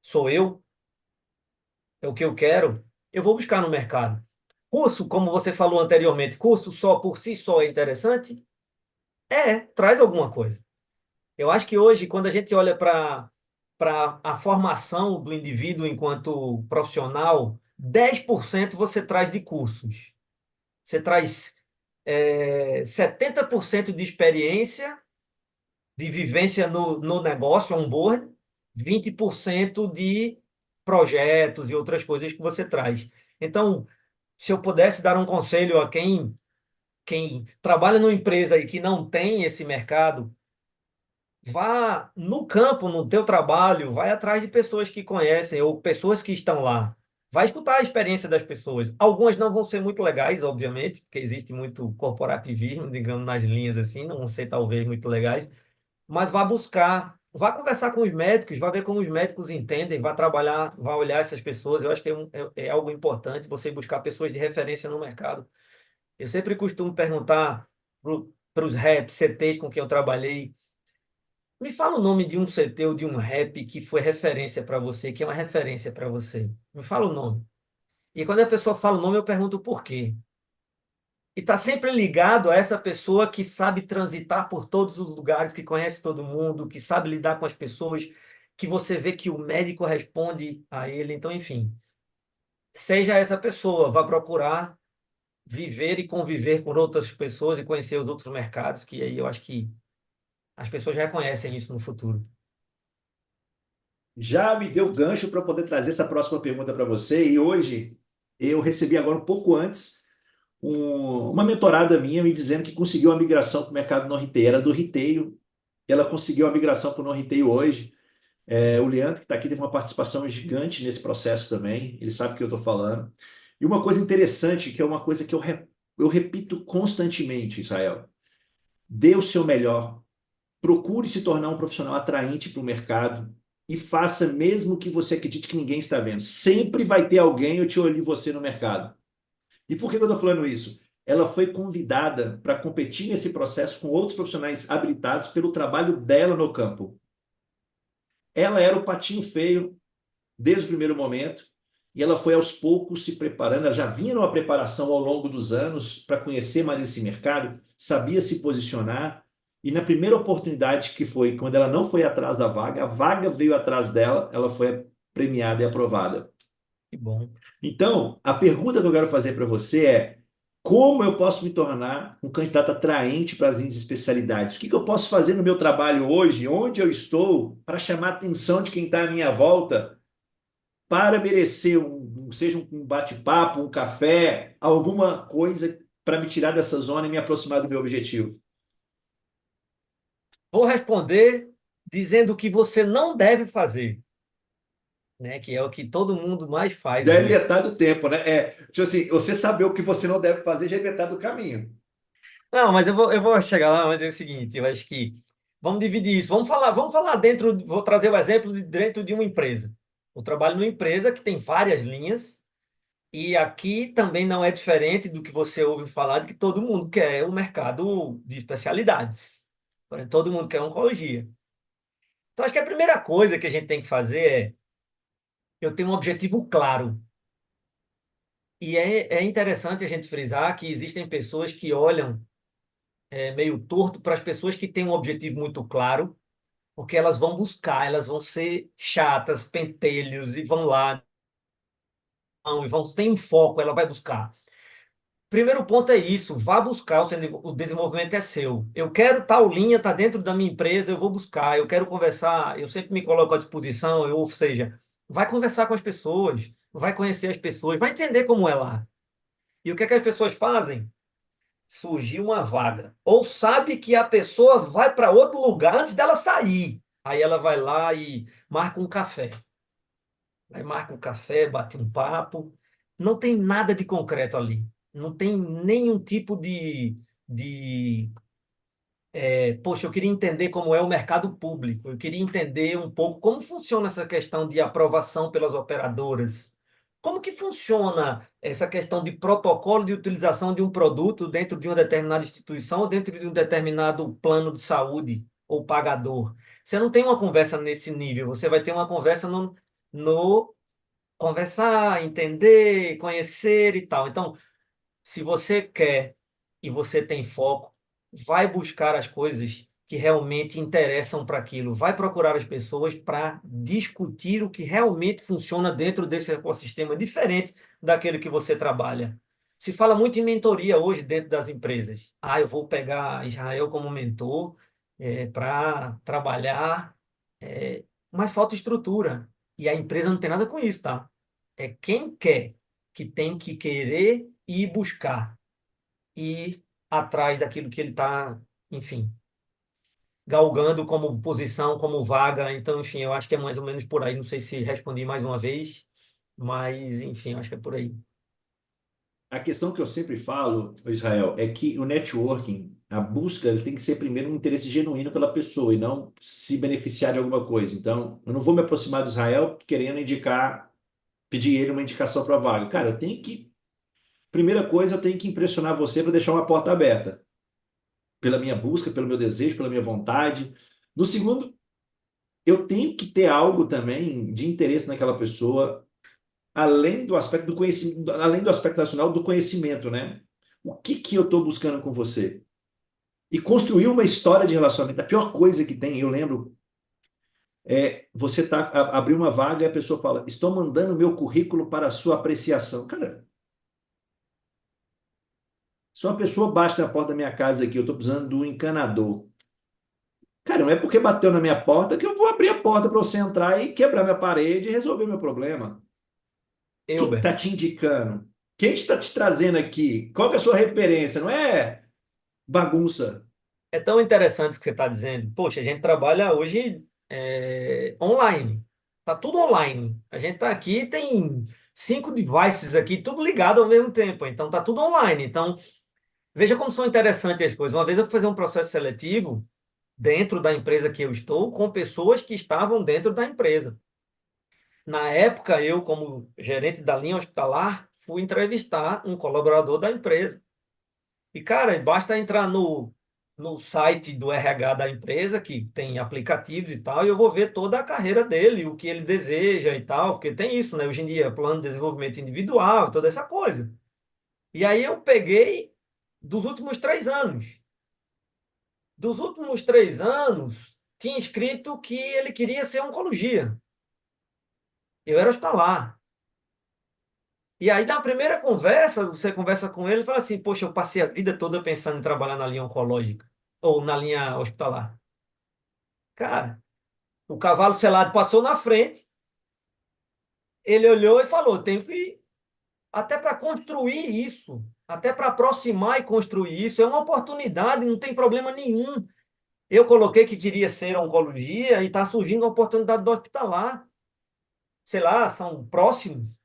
sou eu, é o que eu quero, eu vou buscar no mercado. Curso, como você falou anteriormente, curso só por si só é interessante? Traz alguma coisa. Eu acho que hoje, quando a gente olha para a formação do indivíduo enquanto profissional, 10% você traz de cursos. Você traz 70% de experiência, de vivência no negócio, on-board, 20% de projetos e outras coisas que você traz. Então, se eu pudesse dar um conselho a quem trabalha numa empresa e que não tem esse mercado, vá no campo, no teu trabalho, vai atrás de pessoas que conhecem ou pessoas que estão lá. Vai escutar a experiência das pessoas. Algumas não vão ser muito legais, obviamente, porque existe muito corporativismo, digamos, nas linhas assim, não vão ser talvez muito legais, mas vá buscar, vá conversar com os médicos, vá ver como os médicos entendem, vá trabalhar, vá olhar essas pessoas. Eu acho que é algo importante você buscar pessoas de referência no mercado. Eu sempre costumo perguntar para os reps, CTs com quem eu trabalhei, me fala o nome de um CT ou de um rap que foi referência para você, que é uma referência para você. Me fala o nome. E quando a pessoa fala o nome, eu pergunto por quê. E está sempre ligado a essa pessoa que sabe transitar por todos os lugares, que conhece todo mundo, que sabe lidar com as pessoas, que você vê que o médico responde a ele. Então, enfim, seja essa pessoa, vá procurar viver e conviver com outras pessoas e conhecer os outros mercados, que aí eu acho que as pessoas reconhecem isso no futuro. Já me deu gancho para poder trazer essa próxima pergunta para você, e hoje eu recebi agora um pouco antes uma mentorada minha me dizendo que conseguiu uma migração para o mercado não retail. Era do retail, ela conseguiu a migração para o não retail hoje. O Leandro, que está aqui, teve uma participação gigante nesse processo também, ele sabe o que eu estou falando. E uma coisa interessante, que é uma coisa que eu repito constantemente, Israel: dê o seu melhor, procure se tornar um profissional atraente para o mercado e faça mesmo que você acredite que ninguém está vendo. Sempre vai ter alguém de olho em você no mercado. E por que eu estou falando isso? Ela foi convidada para competir nesse processo com outros profissionais habilitados pelo trabalho dela no campo. Ela era o patinho feio desde o primeiro momento, e ela foi aos poucos se preparando. Ela já vinha numa preparação ao longo dos anos para conhecer mais esse mercado, sabia se posicionar, e na primeira oportunidade, que foi quando ela não foi atrás da vaga, a vaga veio atrás dela, ela foi premiada e aprovada. Que bom. Então, a pergunta que eu quero fazer para você é: como eu posso me tornar um candidato atraente para as especialidades? O que eu posso fazer no meu trabalho hoje, onde eu estou, para chamar a atenção de quem está à minha volta, para merecer seja um bate-papo, um café, alguma coisa para me tirar dessa zona e me aproximar do meu objetivo? Vou responder dizendo o que você não deve fazer, né? Que é o que todo mundo mais faz Já é hoje. metade do tempo, né? Tipo assim, você saber o que você não deve fazer já é metade do caminho. Não, mas eu vou chegar lá, mas é o seguinte, eu acho que vamos dividir isso. Vamos falar dentro, vou trazer o exemplo de dentro de uma empresa. Eu trabalho numa empresa que tem várias linhas e aqui também não é diferente do que você ouve falar de que todo mundo quer o mercado de especialidades. Por exemplo, todo mundo quer oncologia. Então, acho que a primeira coisa que a gente tem que fazer é eu tenho um objetivo claro. E é interessante a gente frisar que existem pessoas que olham meio torto para as pessoas que têm um objetivo muito claro, porque elas vão buscar, elas vão ser chatas, pentelhos, e vão lá, não, e vão ter um foco, ela vai buscar. Primeiro ponto é isso, vá buscar, o desenvolvimento é seu. Eu quero tal linha, está dentro da minha empresa, eu vou buscar, eu quero conversar, eu sempre me coloco à disposição, ou seja, vai conversar com as pessoas, vai conhecer as pessoas, vai entender como é lá. E o que é que as pessoas fazem? Surgiu uma vaga. Ou sabe que a pessoa vai para outro lugar antes dela sair. Aí ela vai lá e marca um café. Aí marca um café, bate um papo. Não tem nada de concreto ali. Não tem nenhum tipo poxa, eu queria entender como é o mercado público. Eu queria entender um pouco como funciona essa questão de aprovação pelas operadoras. Como que funciona essa questão de protocolo de utilização de um produto dentro de uma determinada instituição ou dentro de um determinado plano de saúde ou pagador? Você não tem uma conversa nesse nível, você vai ter uma conversa no conversar, entender, conhecer e tal. Então, se você quer e você tem foco, vai buscar as coisas que realmente interessam para aquilo. Vai procurar as pessoas para discutir o que realmente funciona dentro desse ecossistema diferente daquele que você trabalha. Se fala muito em mentoria hoje dentro das empresas. Ah, eu vou pegar Israel como mentor para trabalhar, mas falta estrutura. E a empresa não tem nada com isso, tá? É quem quer que tem que querer e buscar, ir atrás daquilo que ele está, enfim, galgando como posição, como vaga. Então, enfim, eu acho que é mais ou menos por aí. Não sei se respondi mais uma vez, mas, enfim, eu acho que é por aí. A questão que eu sempre falo, Israel, é que o networking, a busca, ele tem que ser primeiro um interesse genuíno pela pessoa e não se beneficiar de alguma coisa. Então, eu não vou me aproximar do Israel querendo indicar, pedir ele uma indicação para a vaga. Cara, eu tenho que, primeira coisa, eu tenho que impressionar você para deixar uma porta aberta, pela minha busca, pelo meu desejo, pela minha vontade. No segundo, eu tenho que ter algo também de interesse naquela pessoa. além do aspecto do conhecimento, além do aspecto nacional, do conhecimento, né? O que que eu estou buscando com você? E construir uma história de relacionamento. A pior coisa que tem, eu lembro, é você abrir uma vaga e a pessoa fala: estou mandando meu currículo para a sua apreciação. Cara, se uma pessoa bate na porta da minha casa aqui, eu estou precisando do encanador. Cara, não é porque bateu na minha porta que eu vou abrir a porta para você entrar e quebrar minha parede e resolver meu problema. Quem Elber, está te indicando? Quem está te trazendo aqui? Qual que é a sua referência? Não é bagunça. é tão interessante isso que você está dizendo. Poxa, a gente trabalha hoje online. Tá tudo online. A gente está aqui, tem 5 devices aqui, tudo ligado ao mesmo tempo. Então tá tudo online. Então, veja como são interessantes as coisas. Uma vez eu fui fazer um processo seletivo dentro da empresa que eu estou, com pessoas que estavam dentro da empresa. Na época, eu, como gerente da linha hospitalar, fui entrevistar um colaborador da empresa. E, cara, basta entrar no site do RH da empresa, que tem aplicativos e tal, e eu vou ver toda a carreira dele, o que ele deseja e tal, porque tem isso, né? Hoje em dia, plano de desenvolvimento individual, toda essa coisa. E aí eu peguei dos últimos 3 anos. Dos últimos 3 anos, tinha escrito que ele queria ser oncologia. Eu era hospitalar. E aí, na primeira conversa, você conversa com ele e fala assim: poxa, eu passei a vida toda pensando em trabalhar na linha oncológica ou na linha hospitalar. Cara, o cavalo selado passou na frente, ele olhou e falou: tenho que ir. Até para construir isso, até para aproximar e construir isso, é uma oportunidade, não tem problema nenhum. Eu coloquei que queria ser oncologia e está surgindo a oportunidade do hospitalar. Sei lá, são próximos.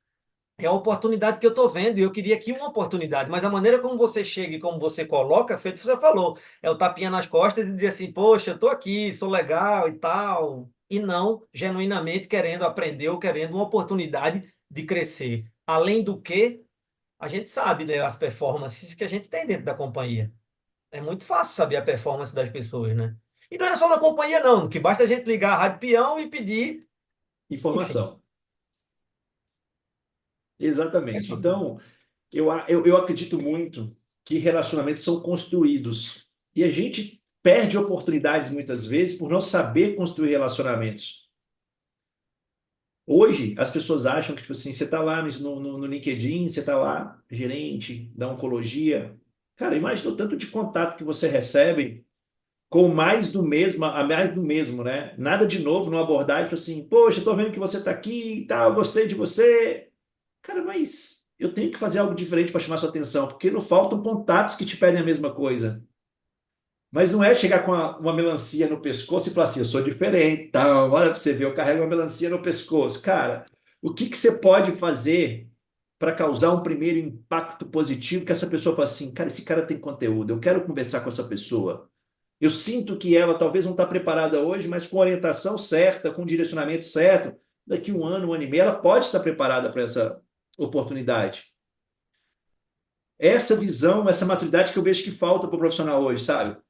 É a oportunidade que eu estou vendo e eu queria aqui uma oportunidade, mas a maneira como você chega e como você coloca, feito o que você falou, é o tapinha nas costas e dizer assim, poxa, eu estou aqui, sou legal e tal, e não genuinamente querendo aprender ou querendo uma oportunidade de crescer. Além do que, a gente sabe, né, as performances que a gente tem dentro da companhia. É muito fácil saber a performance das pessoas, né? E não é só na companhia, não, que basta a gente ligar a rádio peão e pedir, enfim. Informação. É Exatamente. só isso. Então, eu acredito muito que relacionamentos são construídos. E a gente perde oportunidades muitas vezes por não saber construir relacionamentos. Hoje, as pessoas acham que, tipo assim, você está lá no LinkedIn, você está lá, gerente da oncologia. Cara, imagina o tanto de contato que você recebe com mais do mesmo, a mais do mesmo, né? Nada de novo, numa abordagem, tipo assim, poxa, estou vendo que você está aqui e tal, gostei de você. Cara, mas eu tenho que fazer algo diferente para chamar sua atenção, porque não faltam contatos que te pedem a mesma coisa. Mas não é chegar com uma melancia no pescoço e falar assim, eu sou diferente, então, olha para você ver, eu carrego uma melancia no pescoço. Cara, o que que você pode fazer para causar um primeiro impacto positivo que essa pessoa fala assim, cara, esse cara tem conteúdo, eu quero conversar com essa pessoa. Eu sinto que ela talvez não está preparada hoje, mas com orientação certa, com direcionamento certo, daqui um ano e meio, ela pode estar preparada para essa oportunidade. Essa visão, essa maturidade que eu vejo que falta para o profissional hoje, sabe?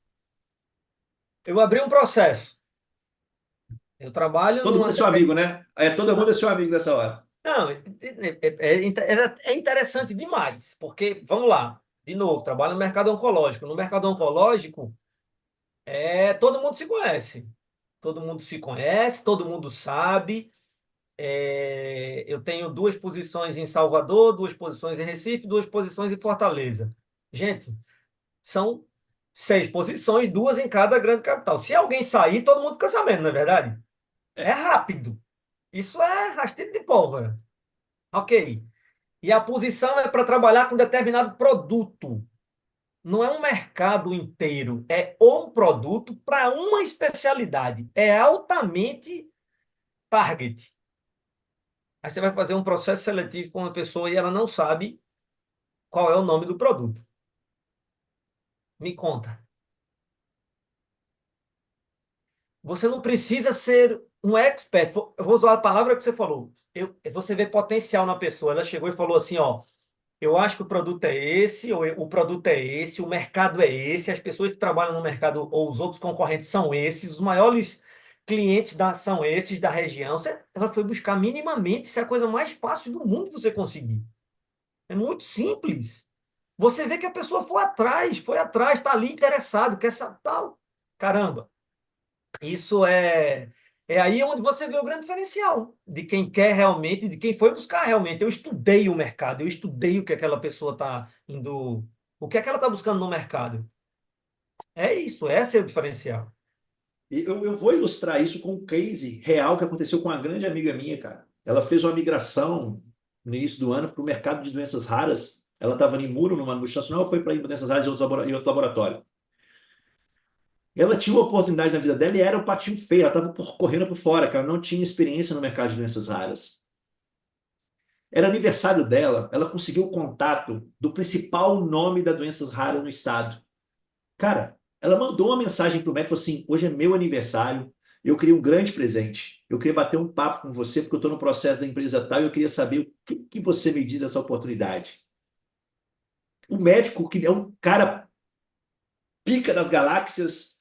Eu abri um processo. Eu trabalho Todo mundo numa é seu amigo, né? Todo mundo é seu amigo nessa hora. Não, é interessante demais, porque, vamos lá, de novo, trabalho no mercado oncológico. No mercado oncológico, todo mundo se conhece. Todo mundo se conhece, todo mundo sabe. Eu tenho 2 posições em Salvador, 2 posições em Recife, 2 posições em Fortaleza. Gente, são 6 posições, 2 em cada grande capital. Se alguém sair, todo mundo fica sabendo, não é verdade? É É, rápido. Isso é rastilho de pólvora. Ok. E a posição é para trabalhar com determinado produto. Não é um mercado inteiro, é um produto para uma especialidade. É altamente target. Aí você vai fazer um processo seletivo com uma pessoa e ela não sabe qual é o nome do produto. Me conta. Você não precisa ser um expert. Eu vou usar a palavra que você falou. Você vê potencial na pessoa. Ela chegou e falou assim, ó. Eu acho que o produto é esse, ou o produto é esse, o mercado é esse, as pessoas que trabalham no mercado ou os outros concorrentes são esses, os maiores clientes são esses da região. Ela foi buscar minimamente, isso é a coisa mais fácil do mundo você conseguir. É muito simples. Você vê que a pessoa foi atrás, está ali interessado, quer saber tal. Caramba, isso é aí onde você vê o grande diferencial de quem quer realmente, de quem foi buscar realmente. Eu estudei o mercado, eu estudei o que aquela pessoa está indo, o que é que ela está buscando no mercado. É isso, esse é o diferencial. E eu vou ilustrar isso com um case real que aconteceu com uma grande amiga minha, cara. Ela fez uma migração no início do ano para o mercado de doenças raras. Ela estava em Muro, numa multinacional, foi para doenças raras em outro laboratório. Ela tinha uma oportunidade na vida dela e era o patinho feio. Ela estava correndo por fora, cara. Não tinha experiência no mercado de doenças raras. Era aniversário dela, ela conseguiu o contato do principal nome da doenças raras no estado. Cara, ela mandou uma mensagem pro médico assim: hoje é meu aniversário, eu queria um grande presente. Eu queria bater um papo com você, porque eu estou no processo da empresa tal e eu queria saber o que você me diz dessa oportunidade. O médico, que é um cara pica das galáxias,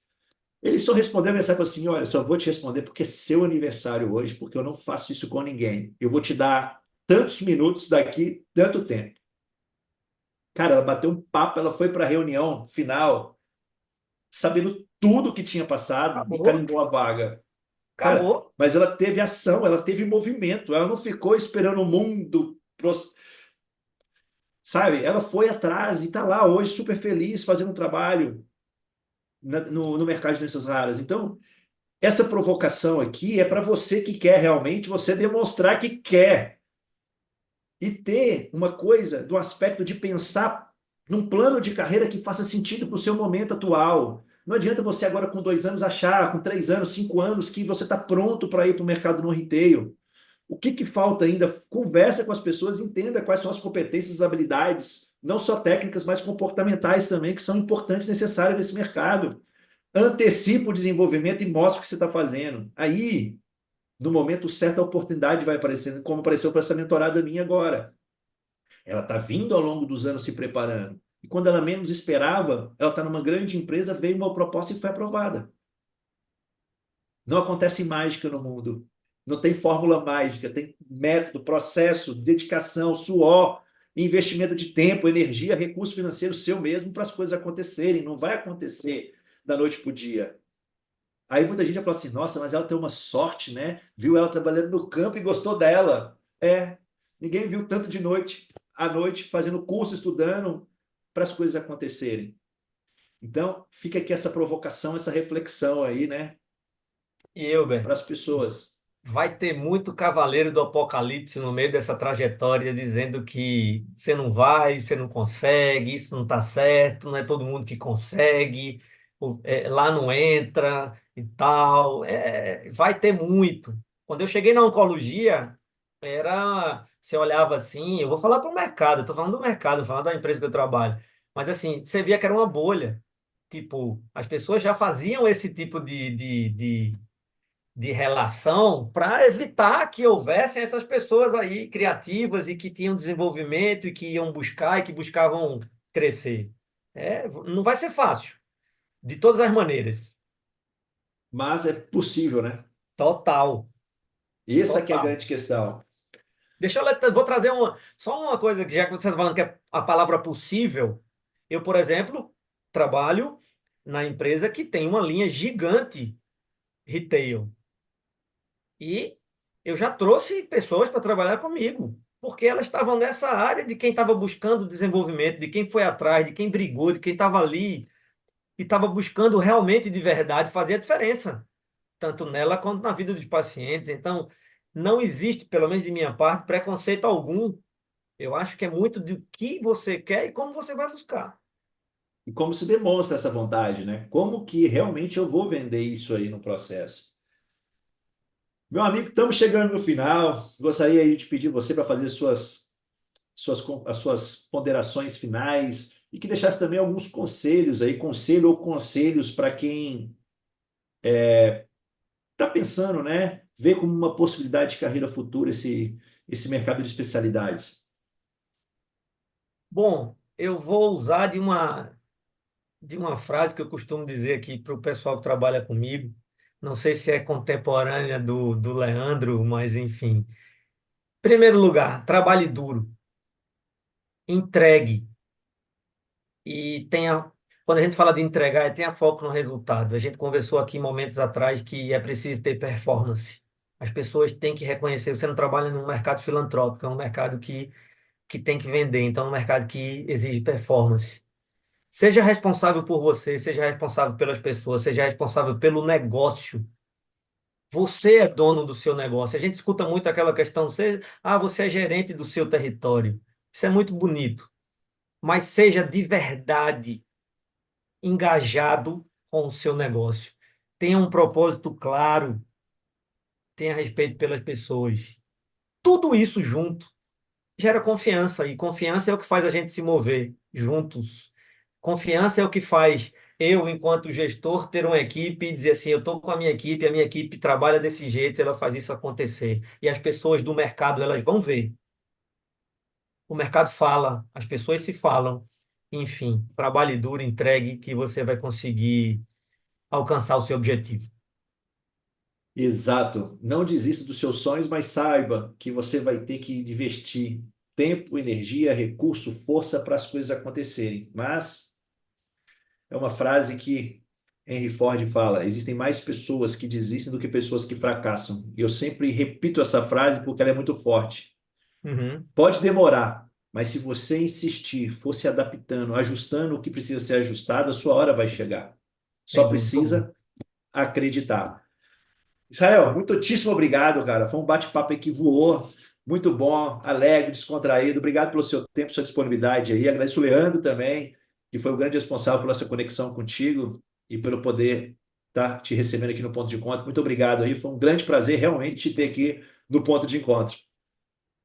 ele só respondeu a mensagem e falou assim: olha, só vou te responder porque é seu aniversário hoje, porque eu não faço isso com ninguém. Eu vou te dar tantos minutos daqui, tanto tempo. Cara, ela bateu um papo, ela foi para a reunião final, sabendo tudo o que tinha passado e Acabou, carimbou a vaga. Cara, acabou. mas ela teve ação, ela teve movimento, ela não ficou esperando o mundo, sabe? Ela foi atrás e está lá hoje super feliz fazendo um trabalho no mercado de doenças raras. Então, essa provocação aqui é para você que quer realmente, você demonstrar que quer e ter uma coisa do aspecto de pensar num plano de carreira que faça sentido para o seu momento atual. Não adianta você agora com 2 anos achar, com 3 anos, 5 anos, que você está pronto para ir para o mercado no retail. O que, que falta ainda? Conversa com as pessoas, entenda quais são as competências, as habilidades, não só técnicas, mas comportamentais também, que são importantes, necessárias nesse mercado. Antecipa o desenvolvimento e mostra o que você está fazendo. Aí, no momento certo, a oportunidade vai aparecendo, como apareceu para essa mentorada minha agora. Ela está vindo ao longo dos anos se preparando. E quando ela menos esperava, ela está numa grande empresa, veio uma proposta e foi aprovada. Não acontece mágica no mundo. Não tem fórmula mágica, tem método, processo, dedicação, suor, investimento de tempo, energia, recurso financeiro seu mesmo para as coisas acontecerem. Não vai acontecer da noite para o dia. Aí muita gente vai falar assim: nossa, mas ela tem uma sorte, né? Viu ela trabalhando no campo e gostou dela. É, ninguém viu tanto de noite, à noite, fazendo curso, estudando para as coisas acontecerem. Então, fica aqui essa provocação, essa reflexão aí, né, E Elber, para as pessoas. vai ter muito cavaleiro do Apocalipse no meio dessa trajetória dizendo que você não vai, você não consegue, isso não está certo, não é todo mundo que consegue, lá não entra e tal. Vai ter muito. Quando eu cheguei na oncologia, você olhava assim, eu vou falar para o mercado, eu estou falando do mercado, falando da empresa que eu trabalho, mas assim, você via que era uma bolha. Tipo, as pessoas já faziam esse tipo de relação para evitar que houvessem essas pessoas aí criativas e que tinham desenvolvimento e que iam buscar e que buscavam crescer. Não vai ser fácil, de todas as maneiras. Mas é possível, né? Total, E essa que é a total. grande questão. Vou trazer só uma coisa, que já que você está falando que é a palavra possível, eu, por exemplo, trabalho na empresa que tem uma linha gigante retail. E eu já trouxe pessoas para trabalhar comigo, porque elas estavam nessa área de quem estava buscando desenvolvimento, de quem foi atrás, de quem brigou, de quem estava ali e estava buscando realmente de verdade fazer a diferença, tanto nela quanto na vida dos pacientes. Então, não existe, pelo menos de minha parte, preconceito algum. Eu acho que é muito do que você quer e como você vai buscar. E como se demonstra essa vontade, né? Como que realmente eu vou vender isso aí no processo? Meu amigo, estamos chegando no final. Gostaria aí de pedir você para fazer as suas ponderações finais e que deixasse também alguns conselhos aí, conselho ou conselhos para quem está pensando, né? Ver como uma possibilidade de carreira futura esse mercado de especialidades. Bom, eu vou usar de uma frase que eu costumo dizer aqui para o pessoal que trabalha comigo. Não sei se é contemporânea do Leandro, mas enfim. Primeiro lugar, trabalhe duro, entregue e tenha. Quando a gente fala de entregar, tenha foco no resultado. A gente conversou aqui momentos atrás que é preciso ter performance. As pessoas têm que reconhecer. Você não trabalha num mercado filantrópico, é um mercado que tem que vender, então é um mercado que exige performance. Seja responsável por você, seja responsável pelas pessoas, seja responsável pelo negócio. Você é dono do seu negócio. A gente escuta muito aquela questão, você é gerente do seu território. Isso é muito bonito, mas seja de verdade engajado com o seu negócio. Tenha um propósito claro, tenha respeito pelas pessoas. Tudo isso junto gera confiança, e confiança é o que faz a gente se mover juntos. Confiança é o que faz eu, enquanto gestor, ter uma equipe e dizer assim: eu estou com a minha equipe trabalha desse jeito, ela faz isso acontecer. E as pessoas do mercado, elas vão ver. O mercado fala, as pessoas se falam. Enfim, trabalhe duro, entregue, que você vai conseguir alcançar o seu objetivo. Exato. Não desista dos seus sonhos, mas saiba que você vai ter que investir tempo, energia, recurso, força para as coisas acontecerem. Mas é uma frase que Henry Ford fala: existem mais pessoas que desistem do que pessoas que fracassam. E eu sempre repito essa frase porque ela é muito forte. Uhum. Pode demorar, mas se você insistir, for se adaptando, ajustando o que precisa ser ajustado, a sua hora vai chegar. Sem Só dúvida alguma. precisa acreditar. Israel, muitíssimo obrigado, cara. Foi um bate-papo aí que voou. Muito bom, alegre, descontraído. Obrigado pelo seu tempo, sua disponibilidade aí. Agradeço o Leandro também, que foi o grande responsável pela essa conexão contigo e pelo poder estar te recebendo aqui no Ponto de Encontro. Muito obrigado aí. Foi um grande prazer realmente te ter aqui no Ponto de Encontro.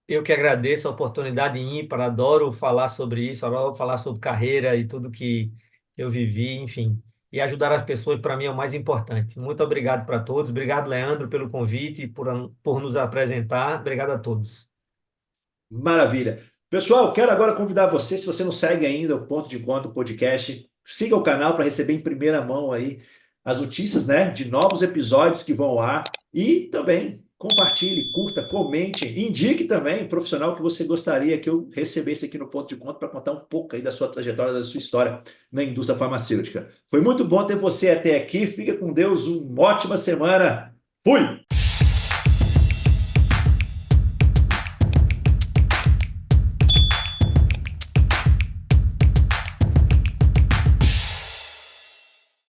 Eu que agradeço a oportunidade ímpar, adoro falar sobre isso, adoro falar sobre carreira e tudo que eu vivi, enfim. E ajudar as pessoas, para mim, é o mais importante. Muito obrigado para todos. Obrigado, Leandro, pelo convite, e por nos apresentar. Obrigado a todos. Maravilha. Pessoal, quero agora convidar você, se você não segue ainda o Ponto de Encontro Podcast, siga o canal para receber em primeira mão aí as notícias, né, de novos episódios que vão ao ar e também compartilhe, curta, comente, indique também o profissional que você gostaria que eu recebesse aqui no Ponto de Encontro para contar um pouco aí da sua trajetória, da sua história na indústria farmacêutica. Foi muito bom ter você até aqui. Fica com Deus, uma ótima semana. Fui!